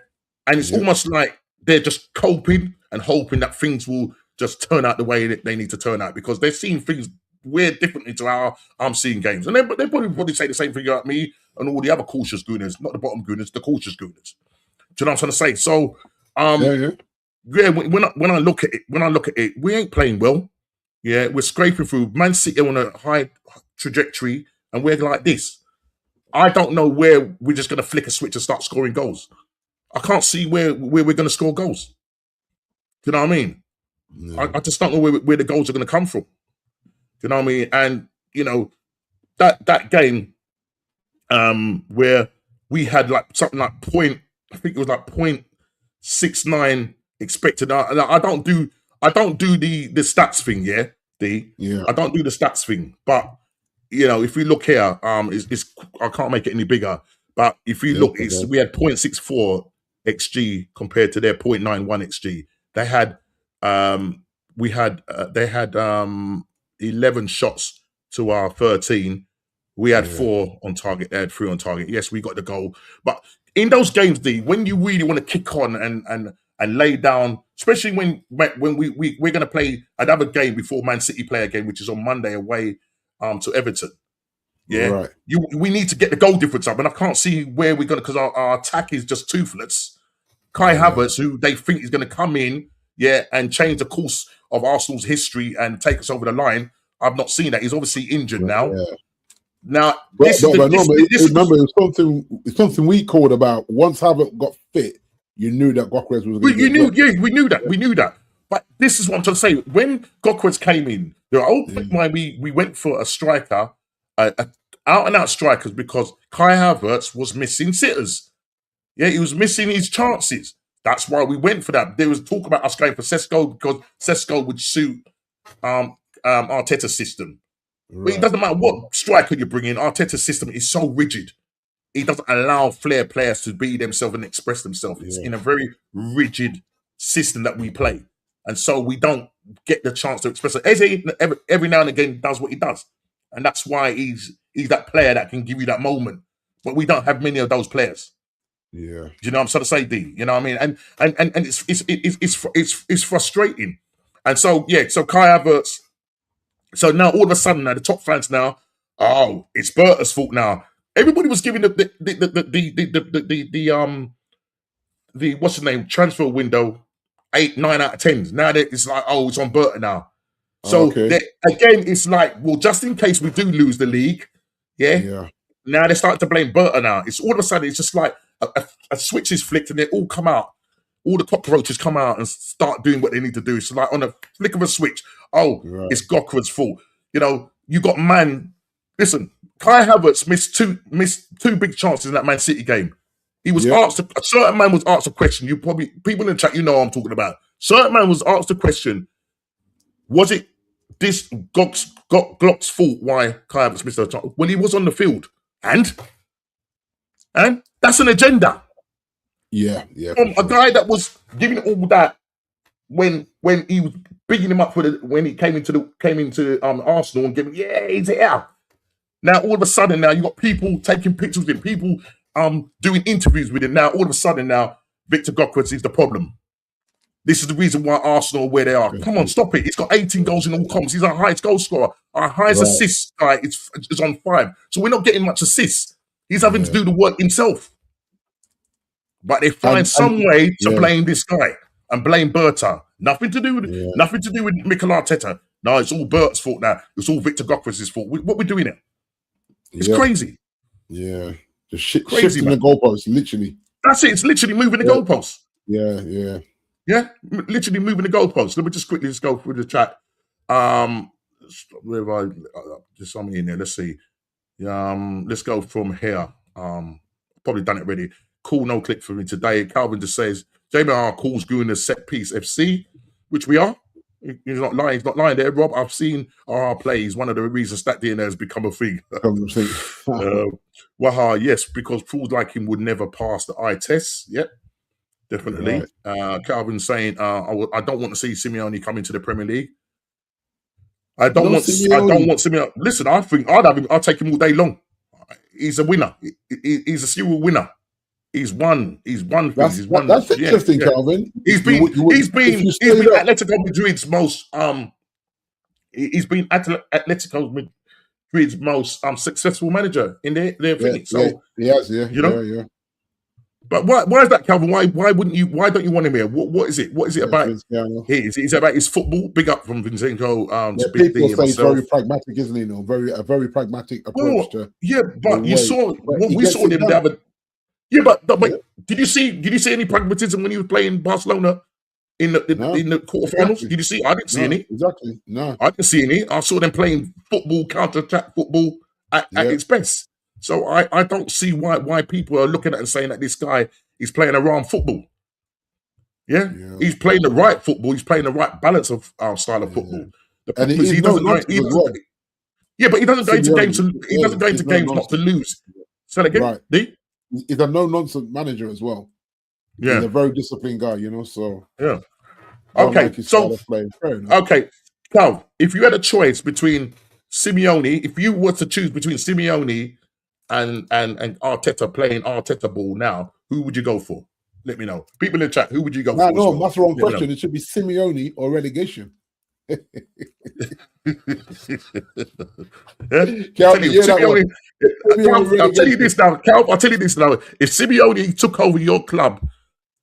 And it's almost like they're just coping and hoping that things will just turn out the way that they need to turn out because they've seen things we're differently to how I'm seeing games. And they probably say the same thing about me and all the other cautious gooners, not the bottom gooners, the cautious gooners. Do you know what I'm trying to say? So, when I look at it, we ain't playing well. Yeah, we're scraping through. Man City on a high trajectory, and we're like this. I don't know where we're just going to flick a switch and start scoring goals. I can't see where we're going to score goals. Do you know what I mean? I just don't know where the goals are going to come from. Do you know what I mean? And, you know, that game where we had like something like I think it was like 0.69 expected. I don't do the stats thing, yeah. I don't do the stats thing, but you know, if we look here, it's I can't make it any bigger. But if you look, we had 0.64 xg compared to their 0.91 xg. They had they had 11 shots to our 13. We had 4 on target. They had 3 on target. Yes, we got the goal. But in those games, when you really want to kick on and lay down, especially when we're going to play another game before Man City play a game, which is on Monday away to Everton. Yeah, right. We need to get the goal difference up, and I can't see where we're going to, because our attack is just toothless. Kai Havertz, who they think is going to come in, and change the course of Arsenal's history and take us over the line. I've not seen that. He's obviously injured now. Yeah. Now, remember, it's something we called about. Once Havertz got fit, you knew that Gyökeres was going to we knew that. But this is what I'm trying to say. When Gyökeres came in, the whole why we went for a striker, out-and-out strikers, because Kai Havertz was missing sitters. Yeah, he was missing his chances. That's why we went for that. There was talk about us going for Sesko because Sesko would suit Arteta's system. Right. But it doesn't matter what striker you bring in. Arteta's system is so rigid. He doesn't allow flair players to be themselves and express themselves. It's in a very rigid system that we play. And so we don't get the chance to express it. Eze every now and again does what he does. And that's why he's that player that can give you that moment. But we don't have many of those players. Yeah. Do you know what I'm trying to say, D? You know what I mean? And it's frustrating. And so, so Kai Havertz. So now all of a sudden, now the top fans now, it's Berta's fault now. Everybody was giving the what's the name, transfer window 8, 9 out of 10s. Now that it's like, it's on Berta now. So again, it's like, well, just in case we do lose the league, now they start to blame Berta now. It's all of a sudden, it's just like a switch is flicked and they all come out. All the cockroaches come out and start doing what they need to do. So like on a flick of a switch, it's Gyökeres' fault. You know, you got listen, Kai Havertz missed two big chances in that Man City game. He was asked, a certain man was asked a question. You probably, people in the chat, you know what I'm talking about. Certain man was asked a question, was it this Glock's fault why Kai Havertz missed a chance? Well, he was on the field. And that's an agenda. Yeah. From a guy that was giving all that when he was bigging him up when he came into Arsenal and giving, he's here. Now all of a sudden, now you got people taking pictures with him, people doing interviews with him. Now all of a sudden, now Victor Gyökeres is the problem. This is the reason why Arsenal are where they are. Come on, stop it. He's got 18 goals in all comps. He's our highest goal scorer. Our highest assist guy is on 5. So we're not getting much assists. He's having to do the work himself. But they find some way to blame this guy and blame Berta. Nothing to do with Mikel Arteta. No, it's all Bert's fault now. It's all Victor Gyökeres' fault. What we're doing it? It's crazy. Yeah. Just shifting the goalposts, literally. That's it. It's literally moving the goalposts. Yeah. Yeah, literally moving the goalposts. Let me just quickly go through the chat. Where have I just something in there? Let's see. Let's go from here. Probably done it already. Cool, no click for me today. Calvin just says JMR calls Goon set piece FC, which we are. He's not lying. He's not lying there, Rob. I've seen RR play. He's one of the reasons that DNA has become a thing. Waha, yes, because fools like him would never pass the eye test. Yep. Definitely. Right. Calvin saying, I don't want to see Simeone come into the Premier League. I don't want Simeone. Listen, I think I'll take him all day long. He's a winner. He's a serial winner. He's won. That's interesting, Calvin. He's been Atletico Madrid's most He's been Atletico Madrid's most successful manager in their thingy. So he has, yeah. But why is that, Calvin? Why wouldn't you? Why don't you want him here? What is it? What is it about? Is it about his football? Big up from Vincenzo to Big D and say myself. He's very pragmatic, isn't he? No, a very pragmatic approach to. Yeah, but you saw what we saw him the other. Yeah, but did you see any pragmatism when he was playing Barcelona in the quarterfinals? Exactly. Did you see? I didn't see any. Exactly. No, I didn't see any. I saw them playing football, counter-attack football at its best. So I don't see why people are looking at and saying that this guy is playing around football. Yeah? He's playing the right football. He's playing the right balance of our style of football. The problem is he doesn't. Yeah, but he doesn't go into games. He doesn't go into games not to lose. Say that again. Right. D? He's a no-nonsense manager as well. Yeah, he's a very disciplined guy. So yeah. Okay, so okay, Cal, if you had a choice between Simeone, if you were to choose between Simeone and Arteta playing Arteta ball now, who would you go for? Let me know. People in the chat, who would you go for? No, that's the wrong question. It should be Simeone or relegation. Yeah? Cal, I'll tell you this now, Cal. I'll tell you this now. If Simeone took over your club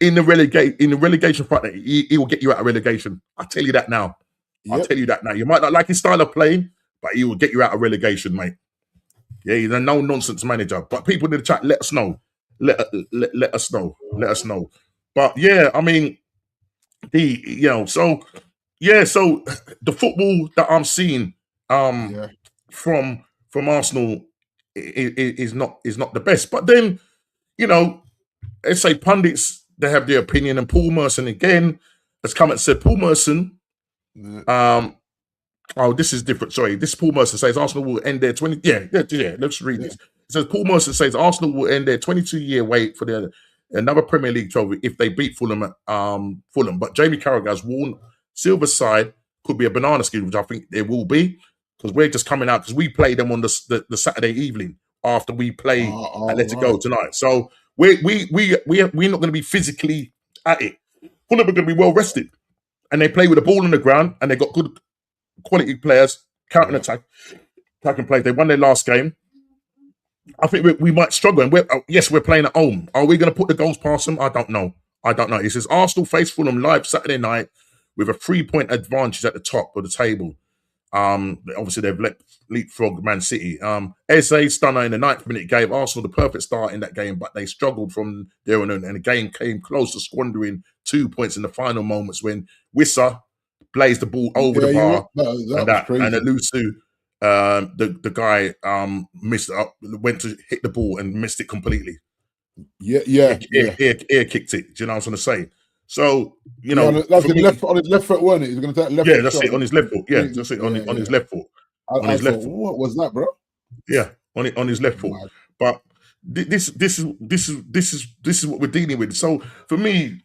in the relegation fight, he will get you out of relegation. I'll tell you that now. I'll tell you that now. You might not like his style of playing, but he will get you out of relegation, mate. Yeah, he's a no-nonsense manager. But people in the chat, let us know. Let us know. Let us know. But yeah, I mean, so the football that I'm seeing from Arsenal is not the best. But then, let's say pundits, they have their opinion, and Paul Merson again has come and said, Paul Merson, this is different. Sorry, this Paul Merson says Arsenal will end their 20. Yeah. Let's read this. It says Paul Merson says Arsenal will end their 22-year wait for another Premier League trophy if they beat Fulham. But Jamie Carragher has warned Silver's side could be a banana skin, which I think there will be, because we're just coming out because we play them on the Saturday evening after we play Atletico tonight. So we're not going to be physically at it. Fulham are going to be well rested, and they play with the ball on the ground, and they got good quality players, attacking players. They won their last game. I think we might struggle. And we're playing at home. Are we going to put the goals past them? I don't know. It says Arsenal face Fulham live Saturday night with a 3-point advantage at the top of the table. Obviously, they've leapfrog Man City. Eze stunner in the 9th minute gave Arsenal the perfect start in that game, but they struggled from there on in, and the game came close to squandering 2 points in the final moments when Wissa blazed the ball over the bar and Elusu, the guy missed it up, went to hit the ball and missed it completely. Air kicked it. Do you know what I'm trying to say? So that's on his left foot, weren't it? He's going to take left. Yeah, that's it on his left foot. Yeah, that's it on his left foot. On his left foot. What was that, bro? Yeah, on his left foot. But this is what we're dealing with. So for me,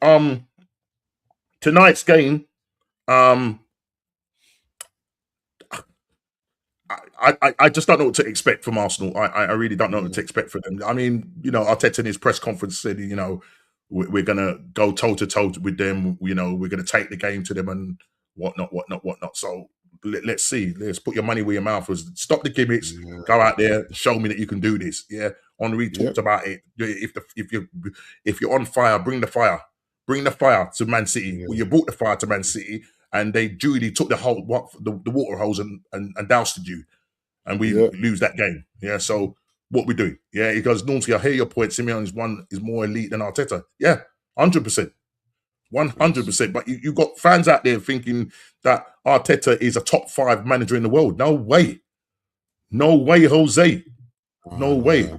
tonight's game, I just don't know what to expect from Arsenal. I really don't know what to expect from them. I mean, Arteta in his press conference said, we're going to go toe-to-toe with them. We're going to take the game to them and whatnot. So let's see. Let's put your money where your mouth is. Stop the gimmicks. Yeah. Go out there. Show me that you can do this. Yeah. Henri talked about it. If you're on fire, bring the fire. Bring the fire to Man City. Yeah. Well, you brought the fire to Man City, and they duly took the water hose and doused you. And we lose that game. Yeah. So what we do. Yeah, he goes, Naughty, I hear your point. Simeone is more elite than Arteta. Yeah, 100%. 100%. But you got fans out there thinking that Arteta is a top 5 manager in the world. No way. No way, Jose. No way.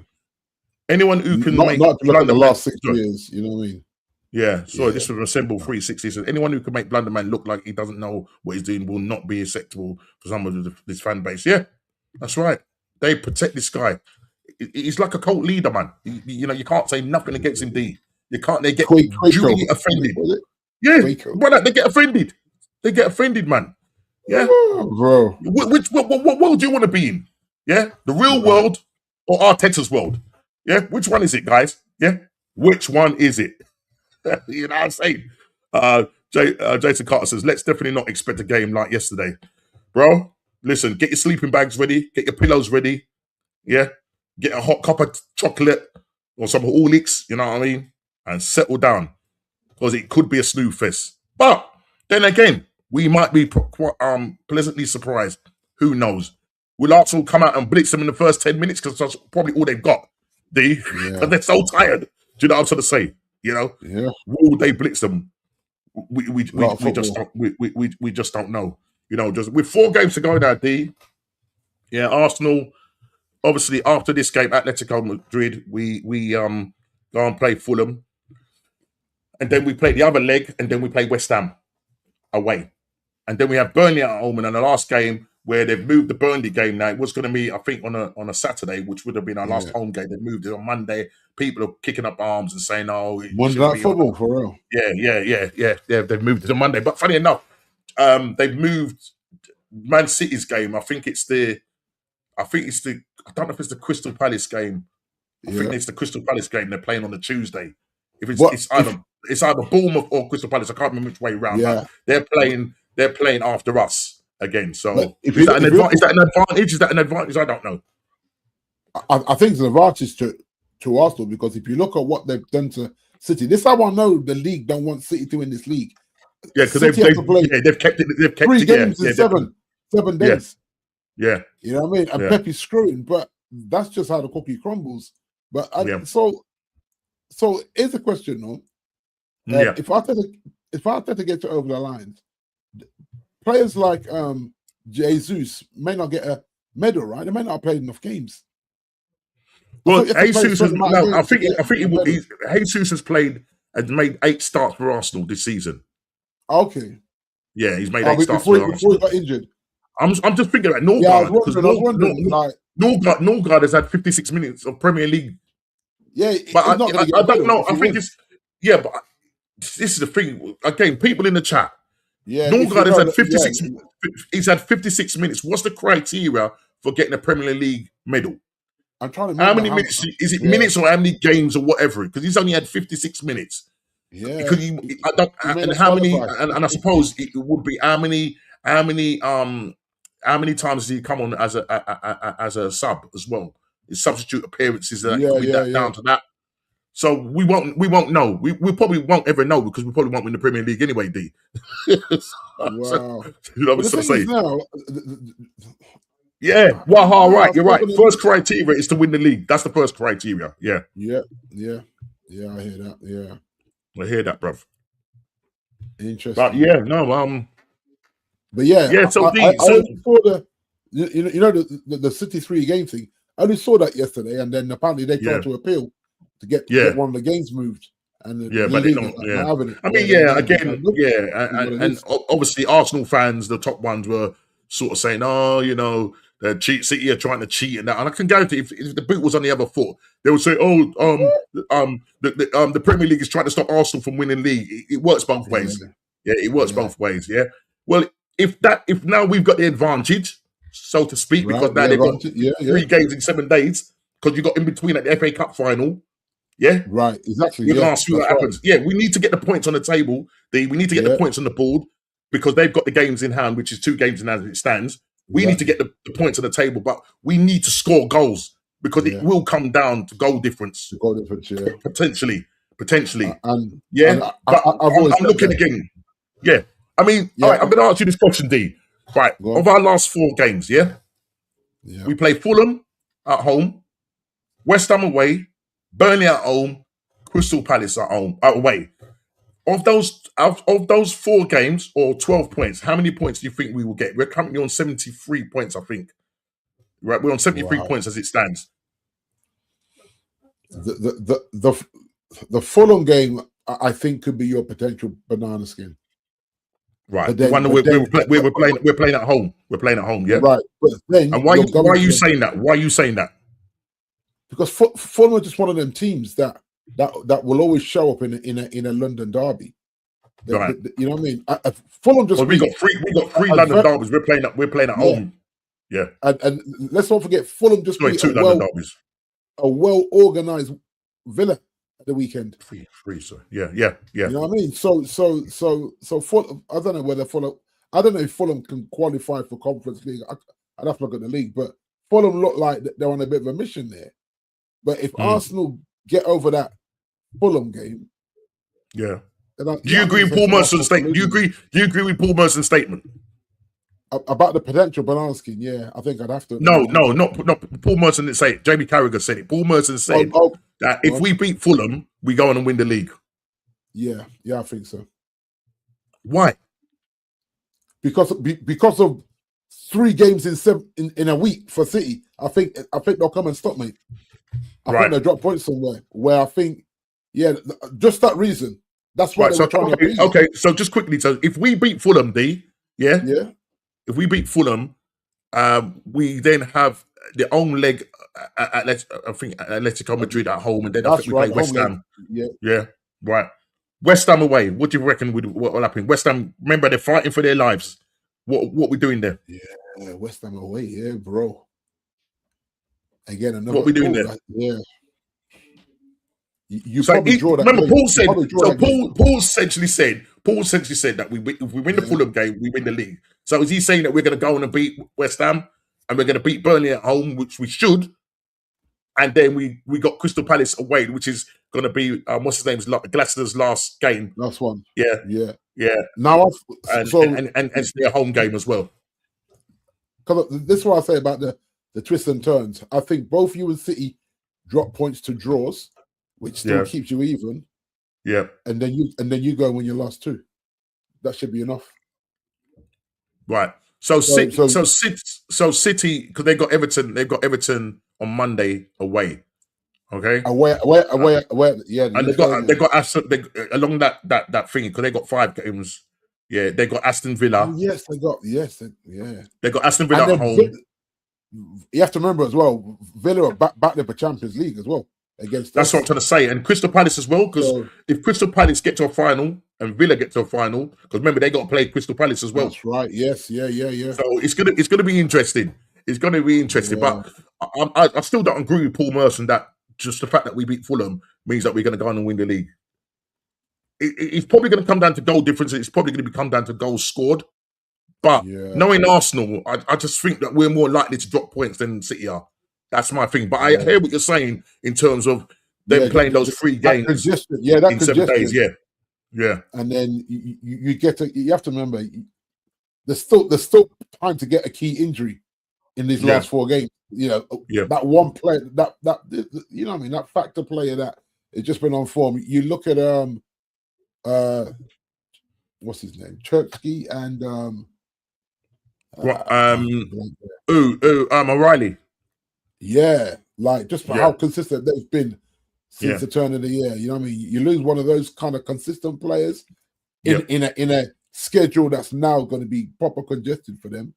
Anyone who can make look at the last 6 years, you know what I mean? Yeah, sorry, this was Assemble 360. So anyone who can make Blunderman look like he doesn't know what he's doing will not be acceptable for some of this fan base. Yeah, that's right. They protect this guy. He's like a cult leader, man. You can't say nothing against him, D. You can't. They get duly offended. Yeah, brother, they get offended. They get offended, man. Yeah, bro. What world do you want to be in? Yeah, the real world or Arteta's world? Yeah, which one is it, guys? Yeah, which one is it? You know what I'm saying? Jason Carter says, let's definitely not expect a game like yesterday, bro. listen, get your sleeping bags ready, get your pillows ready, yeah, get a hot cup of chocolate or some Horlicks, you know what I mean, and settle down because it could be a snooze fest. But then again, we might be pleasantly surprised. Who knows? Will Arsenal come out and blitz them in the first 10 minutes because that's probably all they've got? Because they're so tired. Do you know what I'm trying to say? You know, will they blitz them? We just don't know. You know, just with 4 games to go now, D. Yeah, Arsenal. Obviously, after this game, Atletico Madrid, we go and play Fulham, and then we play the other leg, and then we play West Ham away, and then we have Burnley at home. And in the last game, where they've moved the Burnley game now, it was going to be, I think, on a Saturday, which would have been our last home game. They moved it on Monday. People are kicking up arms and saying, "Oh, Monday Night Football for real." Yeah. They've moved it to Monday, but funny enough, they've moved Man City's game. I don't know if it's the Crystal Palace game. I think it's the Crystal Palace game. They're playing on the Tuesday. It's either Bournemouth or Crystal Palace. I can't remember which way round. But they're playing after us again. So is that an advantage? Is that an advantage? I don't know. I think it's an advantage to Arsenal because if you look at what they've done to City, this time I know the league don't want City to win this league. Yeah, because they've kept it. They've kept 3 games in 7 days. Yeah. You know what I mean? And Pep is screwing, but that's just how the cookie crumbles. But so here's the question, though. If Arteta gets it over the lines, players like Jesus may not get a medal, right? They may not have played enough games. Well, Jesus has played and made 8 starts for Arsenal this season. Okay. Yeah, he's made 8 starts for Arsenal. Before he got injured. I'm just thinking like Norgard, because Norgard has had 56 minutes of Premier League. Yeah, but I don't know. I think it's but this is the thing. Again, people in the chat. Yeah, Norgard has had 56. He's had 56 minutes. What's the criteria for getting a Premier League medal? I'm trying to remember how many minutes is it? Minutes or how many games or whatever? Because he's only had 56 minutes. Yeah, because how many? And I suppose it would be how many times did he come on as a sub as well? His substitute appearances down to that. So we won't know. We probably won't ever know because we probably won't win the Premier League anyway, D. Wow. You know what I'm saying? Right. You're right. First criteria is to win the league. That's the first criteria. Yeah. Yeah. I hear that. Yeah. I hear that, bruv. Interesting. But But yeah, so I saw the City 3 game thing. I only saw that yesterday, and then apparently they tried to appeal to get one of the games moved. And but they don't. And obviously Arsenal fans, the top ones, were sort of saying, "Oh, the City are trying to cheat and that." And I can guarantee, if the boot was on the other foot, they would say, the Premier League is trying to stop Arsenal from winning league. It works both ways. Yeah, it works both ways. Yeah. Well, if now we've got the advantage, so to speak, because now they've got 3 games in 7 days, because you got in between at the FA Cup final. Yeah, right, exactly. We're gonna see what happens. Yeah, we need to get the points on the table. We need to get the points on the board because they've got the games in hand, which is 2 games in hand as it stands. We need to get the points on the table, but we need to score goals because it will come down to goal difference. Potentially. I'm looking again. Yeah. I mean, all right, I'm going to ask you this question, D. Right, of our last 4 games, we play Fulham at home, West Ham away, Burnley at home, Crystal Palace at home away. Of those 4 games or 12 points, how many points do you think we will get? We're currently on 73 points, I think. Right, we're on 73 points as it stands. The Fulham game, I think, could be your potential banana skin. Right, the one that we're playing at home. We're playing at home, yeah. Right, but then and why are you saying that? Why are you saying that? Because Fulham are just one of them teams that will always show up in a London derby. Right. You know what I mean? Fulham just. Well, we got 3 London derbies. We're playing at home. Yeah. And let's not forget, Fulham just beat 2 London derbies. A well-organized Villa at the weekend. 3, so yeah. You know what I mean? So Fulham, I don't know whether Fulham. I don't know if Fulham can qualify for Conference League. I'd have to look at the league. But Fulham look like they're on a bit of a mission there. But if Arsenal get over that Fulham game, do you agree with Paul Merton's statement? Do you agree with Paul Merton's statement about the potential banana skin? Yeah, I think I'd have to. No, not Paul Merton didn't say it. Jamie Carragher said it. Paul Merton said that if we beat Fulham, we go on and win the league. Yeah, I think so. Why? Because of 3 games in a week for City. I think they'll come and stop, mate. I think they'll drop points somewhere where I think, just that reason. That's why they're trying to beat. Okay, so just quickly, so if we beat Fulham, if we beat Fulham, we then have the own leg at Atletico Madrid at home, and then I think we play West Ham. Right. West Ham away. What do you reckon what will happen? West Ham, remember, they're fighting for their lives. What we doing there? Yeah, West Ham away, bro. Again, another. What we doing there? Yeah. You probably draw that. Remember, Paul said. So Paul essentially said that if we win the Fulham game, we win the league. So is he saying that we're going to go on and beat West Ham and we're going to beat Burnley at home, which we should, and then we got Crystal Palace away, which is going to be what's his name's Glasner's last game. Last one. Yeah. Now, and it's their home game as well. Because this is what I say about the twists and turns. I think both you and City drop points to draws, which still keeps you even. Yeah. And then you go and win your last 2. That should be enough. Right. So City, because they've got Everton on Monday away. Okay. Away. Yeah. And they got Aston along that thing, because they got 5 games. Yeah, they got Aston Villa. Yes, they got They got Aston Villa at home. You have to remember as well, Villa are back there for Champions League as well. That's what I'm trying to say, and Crystal Palace as well. Because if Crystal Palace get to a final and Villa get to a final, because remember they got to play Crystal Palace as well. That's right. Yes. Yeah. So it's gonna be interesting. It's gonna be interesting. But I still don't agree with Paul Merson that just the fact that we beat Fulham means that we're gonna go on and win the league. It's probably gonna come down to goal difference. It's probably gonna come down to goals scored. But knowing Arsenal, I just think that we're more likely to drop points than City are. That's my thing. But I hear what you're saying in terms of them playing those 3 games in 7 days. Yeah. And then you have to remember, there's still time to get a key injury in these last 4 games. That one player, that you know what I mean, that factor player that has just been on form. You look at what's his name, Cherksky and O'Reilly. Yeah, like just for how consistent they've been since the turn of the year. You know what I mean? You lose one of those kind of consistent players in a schedule that's now going to be proper congested for them.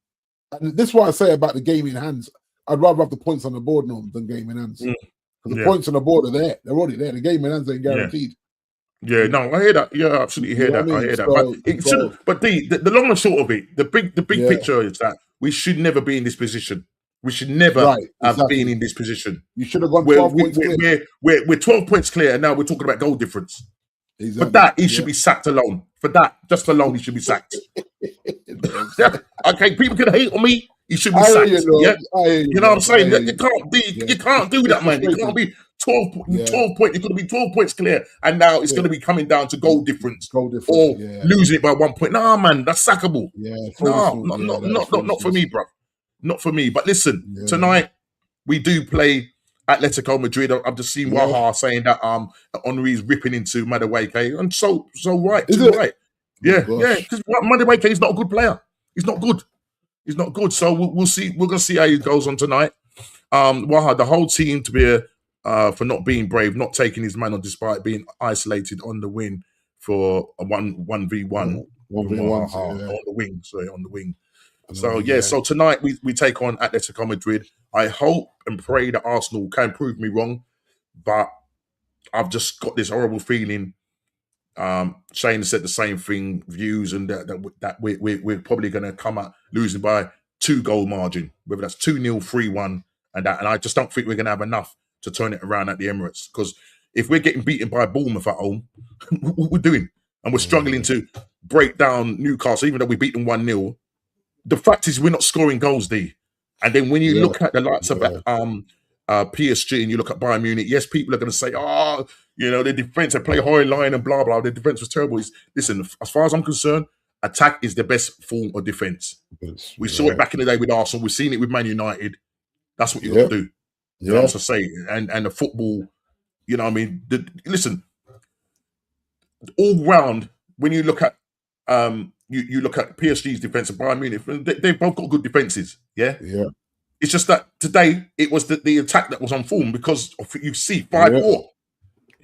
And this is what I say about the game in hands. I'd rather have the points on the board now than game in hands. Because the points on the board are there. They're already there. The game in hands ain't guaranteed. Yeah, no, I hear that. Yeah, I absolutely hear that. I hear that. But the long and short of it, the big picture is that we should never be in this position. We should never have been in this position. You should have gone 12 points clear. We're 12 points clear, and now we're talking about goal difference. Exactly. For that, he should be sacked alone. For that, just alone, he should be sacked. Okay, people can hate on me. He should be sacked. You know what I'm saying? You can't do that, man. You can't be 12 points. You're going to be 12 points clear, and now it's going to be coming down to goal difference or losing it by 1 point. Nah, man, that's sackable. Not for me, bro. Not for me. But listen, tonight we do play Atletico Madrid. I've just seen Waha saying that Henry's ripping into Madueke, and so right, right. Yeah, because Madueke is not a good player. He's not good. He's not good. So we'll see. We're gonna see how he goes on tonight. Waha, the whole team to be for not being brave, not taking his man on despite being isolated on the wing for a 1v1 on the wing. Sorry, on the wing. So so tonight we take on Atletico Madrid. I hope and pray that Arsenal can prove me wrong, but I've just got this horrible feeling. Shane said the same thing, views, and that we're probably going to come out losing by 2-goal margin, whether that's 2-0, 3-1, and I just don't think we're going to have enough to turn it around at the Emirates. Because if we're getting beaten by Bournemouth at home, what we're doing, and we're struggling to break down Newcastle, even though we beat them 1-0. The fact is, we're not scoring goals, D. And then when you look at the likes of PSG and you look at Bayern Munich, yes, people are going to say, oh, you know, the defense, they play high line and blah, blah. The defense was terrible. Listen, as far as I'm concerned, attack is the best form of defense. We saw it back in the day with Arsenal. We've seen it with Man United. That's what you got to do. You know what I'm saying? And the football, you know what I mean? Listen, all round, when you look at you look at PSG's defense and Bayern Munich, they've both got good defenses. Yeah. It's just that today it was the attack that was on form because you see 5-4.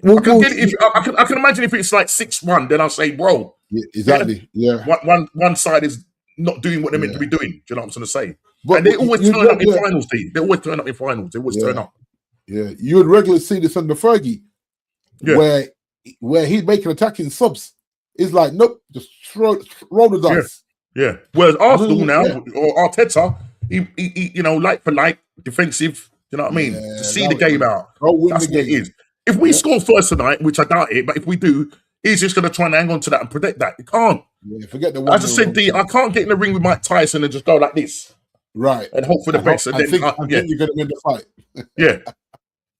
I can get it. I can imagine if it's like 6-1, then I'll say, bro, exactly. One side is not doing what they're meant to be doing. Do you know what I'm trying to say? But and they always turn up in finals, D. They always turn up in finals. They always turn up. Yeah, you would regularly see this under Fergie, where he's making attacking subs. It's like, nope, just roll the dice. Yeah. Whereas Arsenal now, or Arteta, he you know, like for like, defensive, you know what I mean? To see the game out. That's what it is. If we score first tonight, which I doubt it, but if we do, he's just going to try and hang on to that and protect that. He can't. Yeah, forget the one. As I said, D, I can't get in the ring with Mike Tyson and just go like this. Right. And hope for the best. I think you're going to win the fight. Yeah.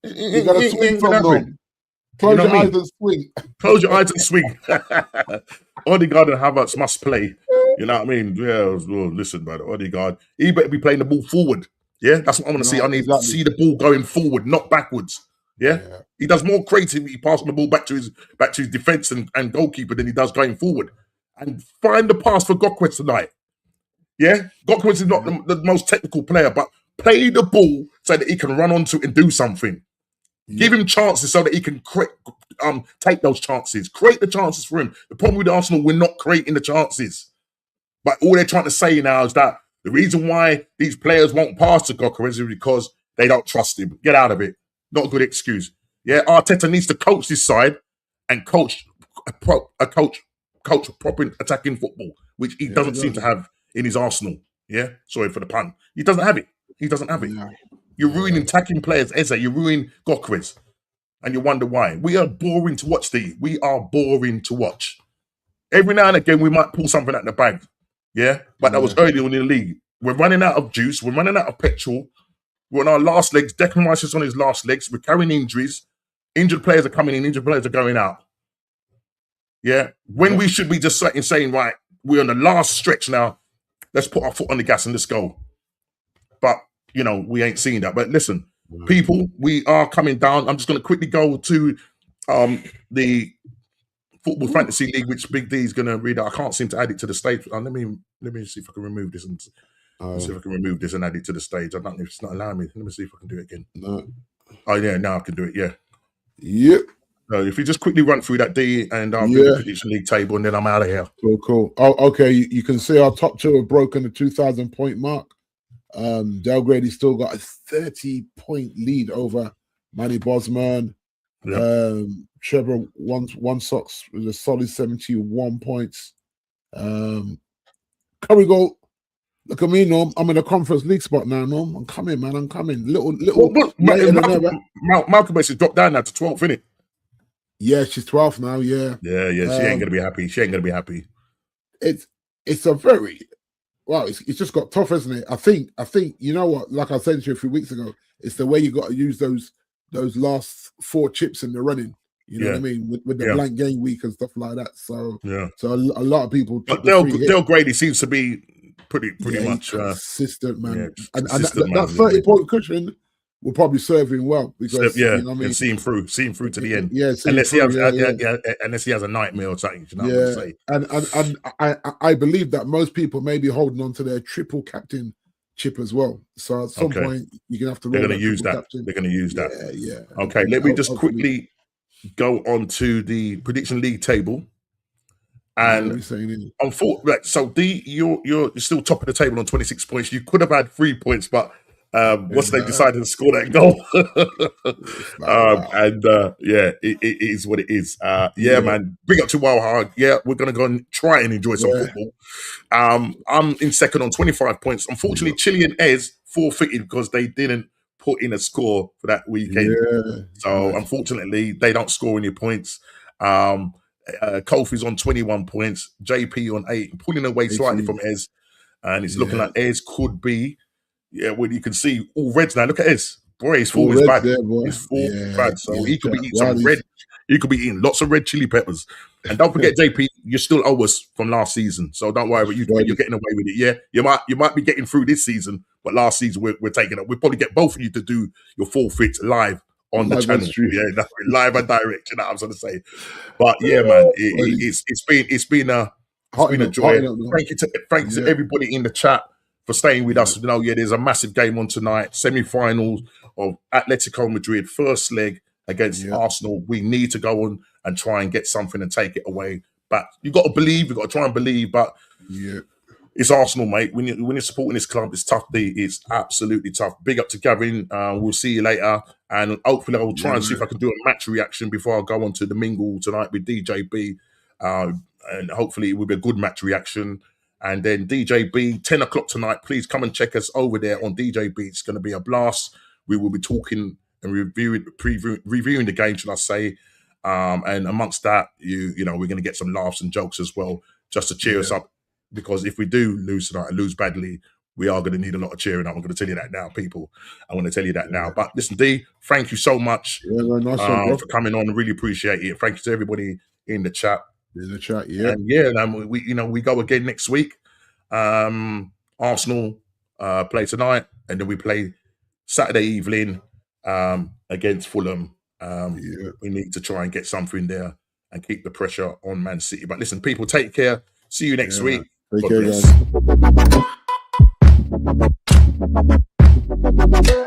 You got to swing from them. Close your eyes and swing. Close your eyes and swing. Odegaard and Havertz must play. You know what I mean? Yeah, well, listen, brother. Odegaard, he better be playing the ball forward. Yeah, that's what I want to see. I need to see the ball going forward, not backwards. Yeah? He does more creativity passing the ball back to his defense and goalkeeper than he does going forward. And find the pass for Gokwes tonight. Yeah, Gokwes is not the most technical player, but play the ball so that he can run onto it and do something. Give him chances so that he can take those chances. Create the chances for him. The problem with Arsenal, we're not creating the chances. But all they're trying to say now is that the reason why these players won't pass to Gokwes is because they don't trust him. Get out of it. Not a good excuse. Yeah, Arteta needs to coach this side and coach proper attacking football, which he doesn't seem to have in his Arsenal. Yeah, sorry for the pun. He doesn't have it. Yeah. You're ruining attacking players, Eze. You're ruining Gokwes. And you wonder why. We are boring to watch, D. We are boring to watch. Every now and again, we might pull something out of the bag. Yeah? But that was early on in the league. We're running out of juice. We're running out of petrol. We're on our last legs. Declan Rice is on his last legs. We're carrying injuries. Injured players are coming in. Injured players are going out. Yeah? When we should be just saying, right, we're on the last stretch now. Let's put our foot on the gas and let's go. But, you know, we ain't seeing that. But listen, people, we are coming down. I'm just going to quickly go to the Football Fantasy League, which Big D is going to read out. I can't seem to add it to the stage. Let me see if I can remove this and see if I can remove this and add it to the stage. I don't know if it's not allowing me. Let me see if I can do it again. No. Oh, yeah, now I can do it, yeah. Yep. So if you just quickly run through that, D, and I'll do the prediction league table, and then I'm out of here. Cool. Oh, okay. You can see our top two have broken the 2,000 point mark. Del Grady's still got a 30-point lead over Manny Bosman. Trevor one socks with a solid 71 points. Curry Gold, look at me, Norm. I'm in a conference league spot now, Norm. I'm coming, man. I'm coming. Malcolm has dropped down now to 12th, innit? Yeah, she's 12th now. Yeah. She ain't gonna be happy. She ain't gonna be happy. It's a very it's just got tough, isn't it? I think you know what? Like I said to you a few weeks ago, it's the way you got to use those last 4 chips in the running. You know what I mean? With the blank game week and stuff like that. So so a lot of people. But Del Grady seems to be pretty much consistent, man. And that 30-point cushion will probably serve him well because you know what I mean? And see him through to the end. Yeah, unless he has a nightmare or something. You know what I'm saying? And I believe that most people may be holding on to their triple captain chip as well. So at some point you're gonna have to. They're gonna use that. Captain. They're gonna use that. Yeah. Okay, let me just quickly go on to the prediction league table. And so D, you're still top of the table on 26 points. You could have had 3 points, but once they decided to score that goal, it is what it is. Man, big up to Wild Hard. Yeah, we're gonna go and try and enjoy some football. I'm in second on 25 points. Unfortunately, Chile and Ez forfeited because they didn't put in a score for that weekend. So unfortunately, they don't score any points. Kofi's on 21 points, JP on 8, pulling away slightly from Ez, and it's looking like Ez could be, Yeah, when you can see all reds now. Look at this. Boy, his form is bad. His form is bad. So he could be eating some red. He could be eating lots of red chili peppers. And don't forget, JP, you still owe us from last season. So don't worry about you. You're getting away with it. Yeah, you might be getting through this season, but last season we're taking it. We'll probably get both of you to do your forfeit live on the channel. Yeah, live and direct. You know what I'm trying to say. But yeah, man, it's been a joy. Thank you to everybody in the chat for staying with us. You know, there's a massive game on tonight. Semi-finals of Atletico Madrid, first leg against Arsenal. We need to go on and try and get something and take it away. But you got to believe. You got to try and believe. But it's Arsenal, mate. When you're supporting this club, it's tough. It's absolutely tough. Big up to Gavin. We'll see you later. And hopefully I'll try and see if I can do a match reaction before I go on to the mingle tonight with DJB. And hopefully it will be a good match reaction. And then DJB, 10 o'clock tonight. Please come and check us over there on DJB. It's going to be a blast. We will be talking and reviewing the game, should I say. And amongst that, you know, we're going to get some laughs and jokes as well, just to cheer us up. Because if we do lose tonight and lose badly, we are going to need a lot of cheering up. I'm going to tell you that now, people. I'm going to tell you that now. But listen, D, thank you so much for coming on. Really appreciate it. Thank you to everybody in the chat. And we go again next week. Arsenal play tonight, and then we play Saturday evening against Fulham. We need to try and get something there and keep the pressure on Man City. But listen, people, take care. See you next week. Take care, guys.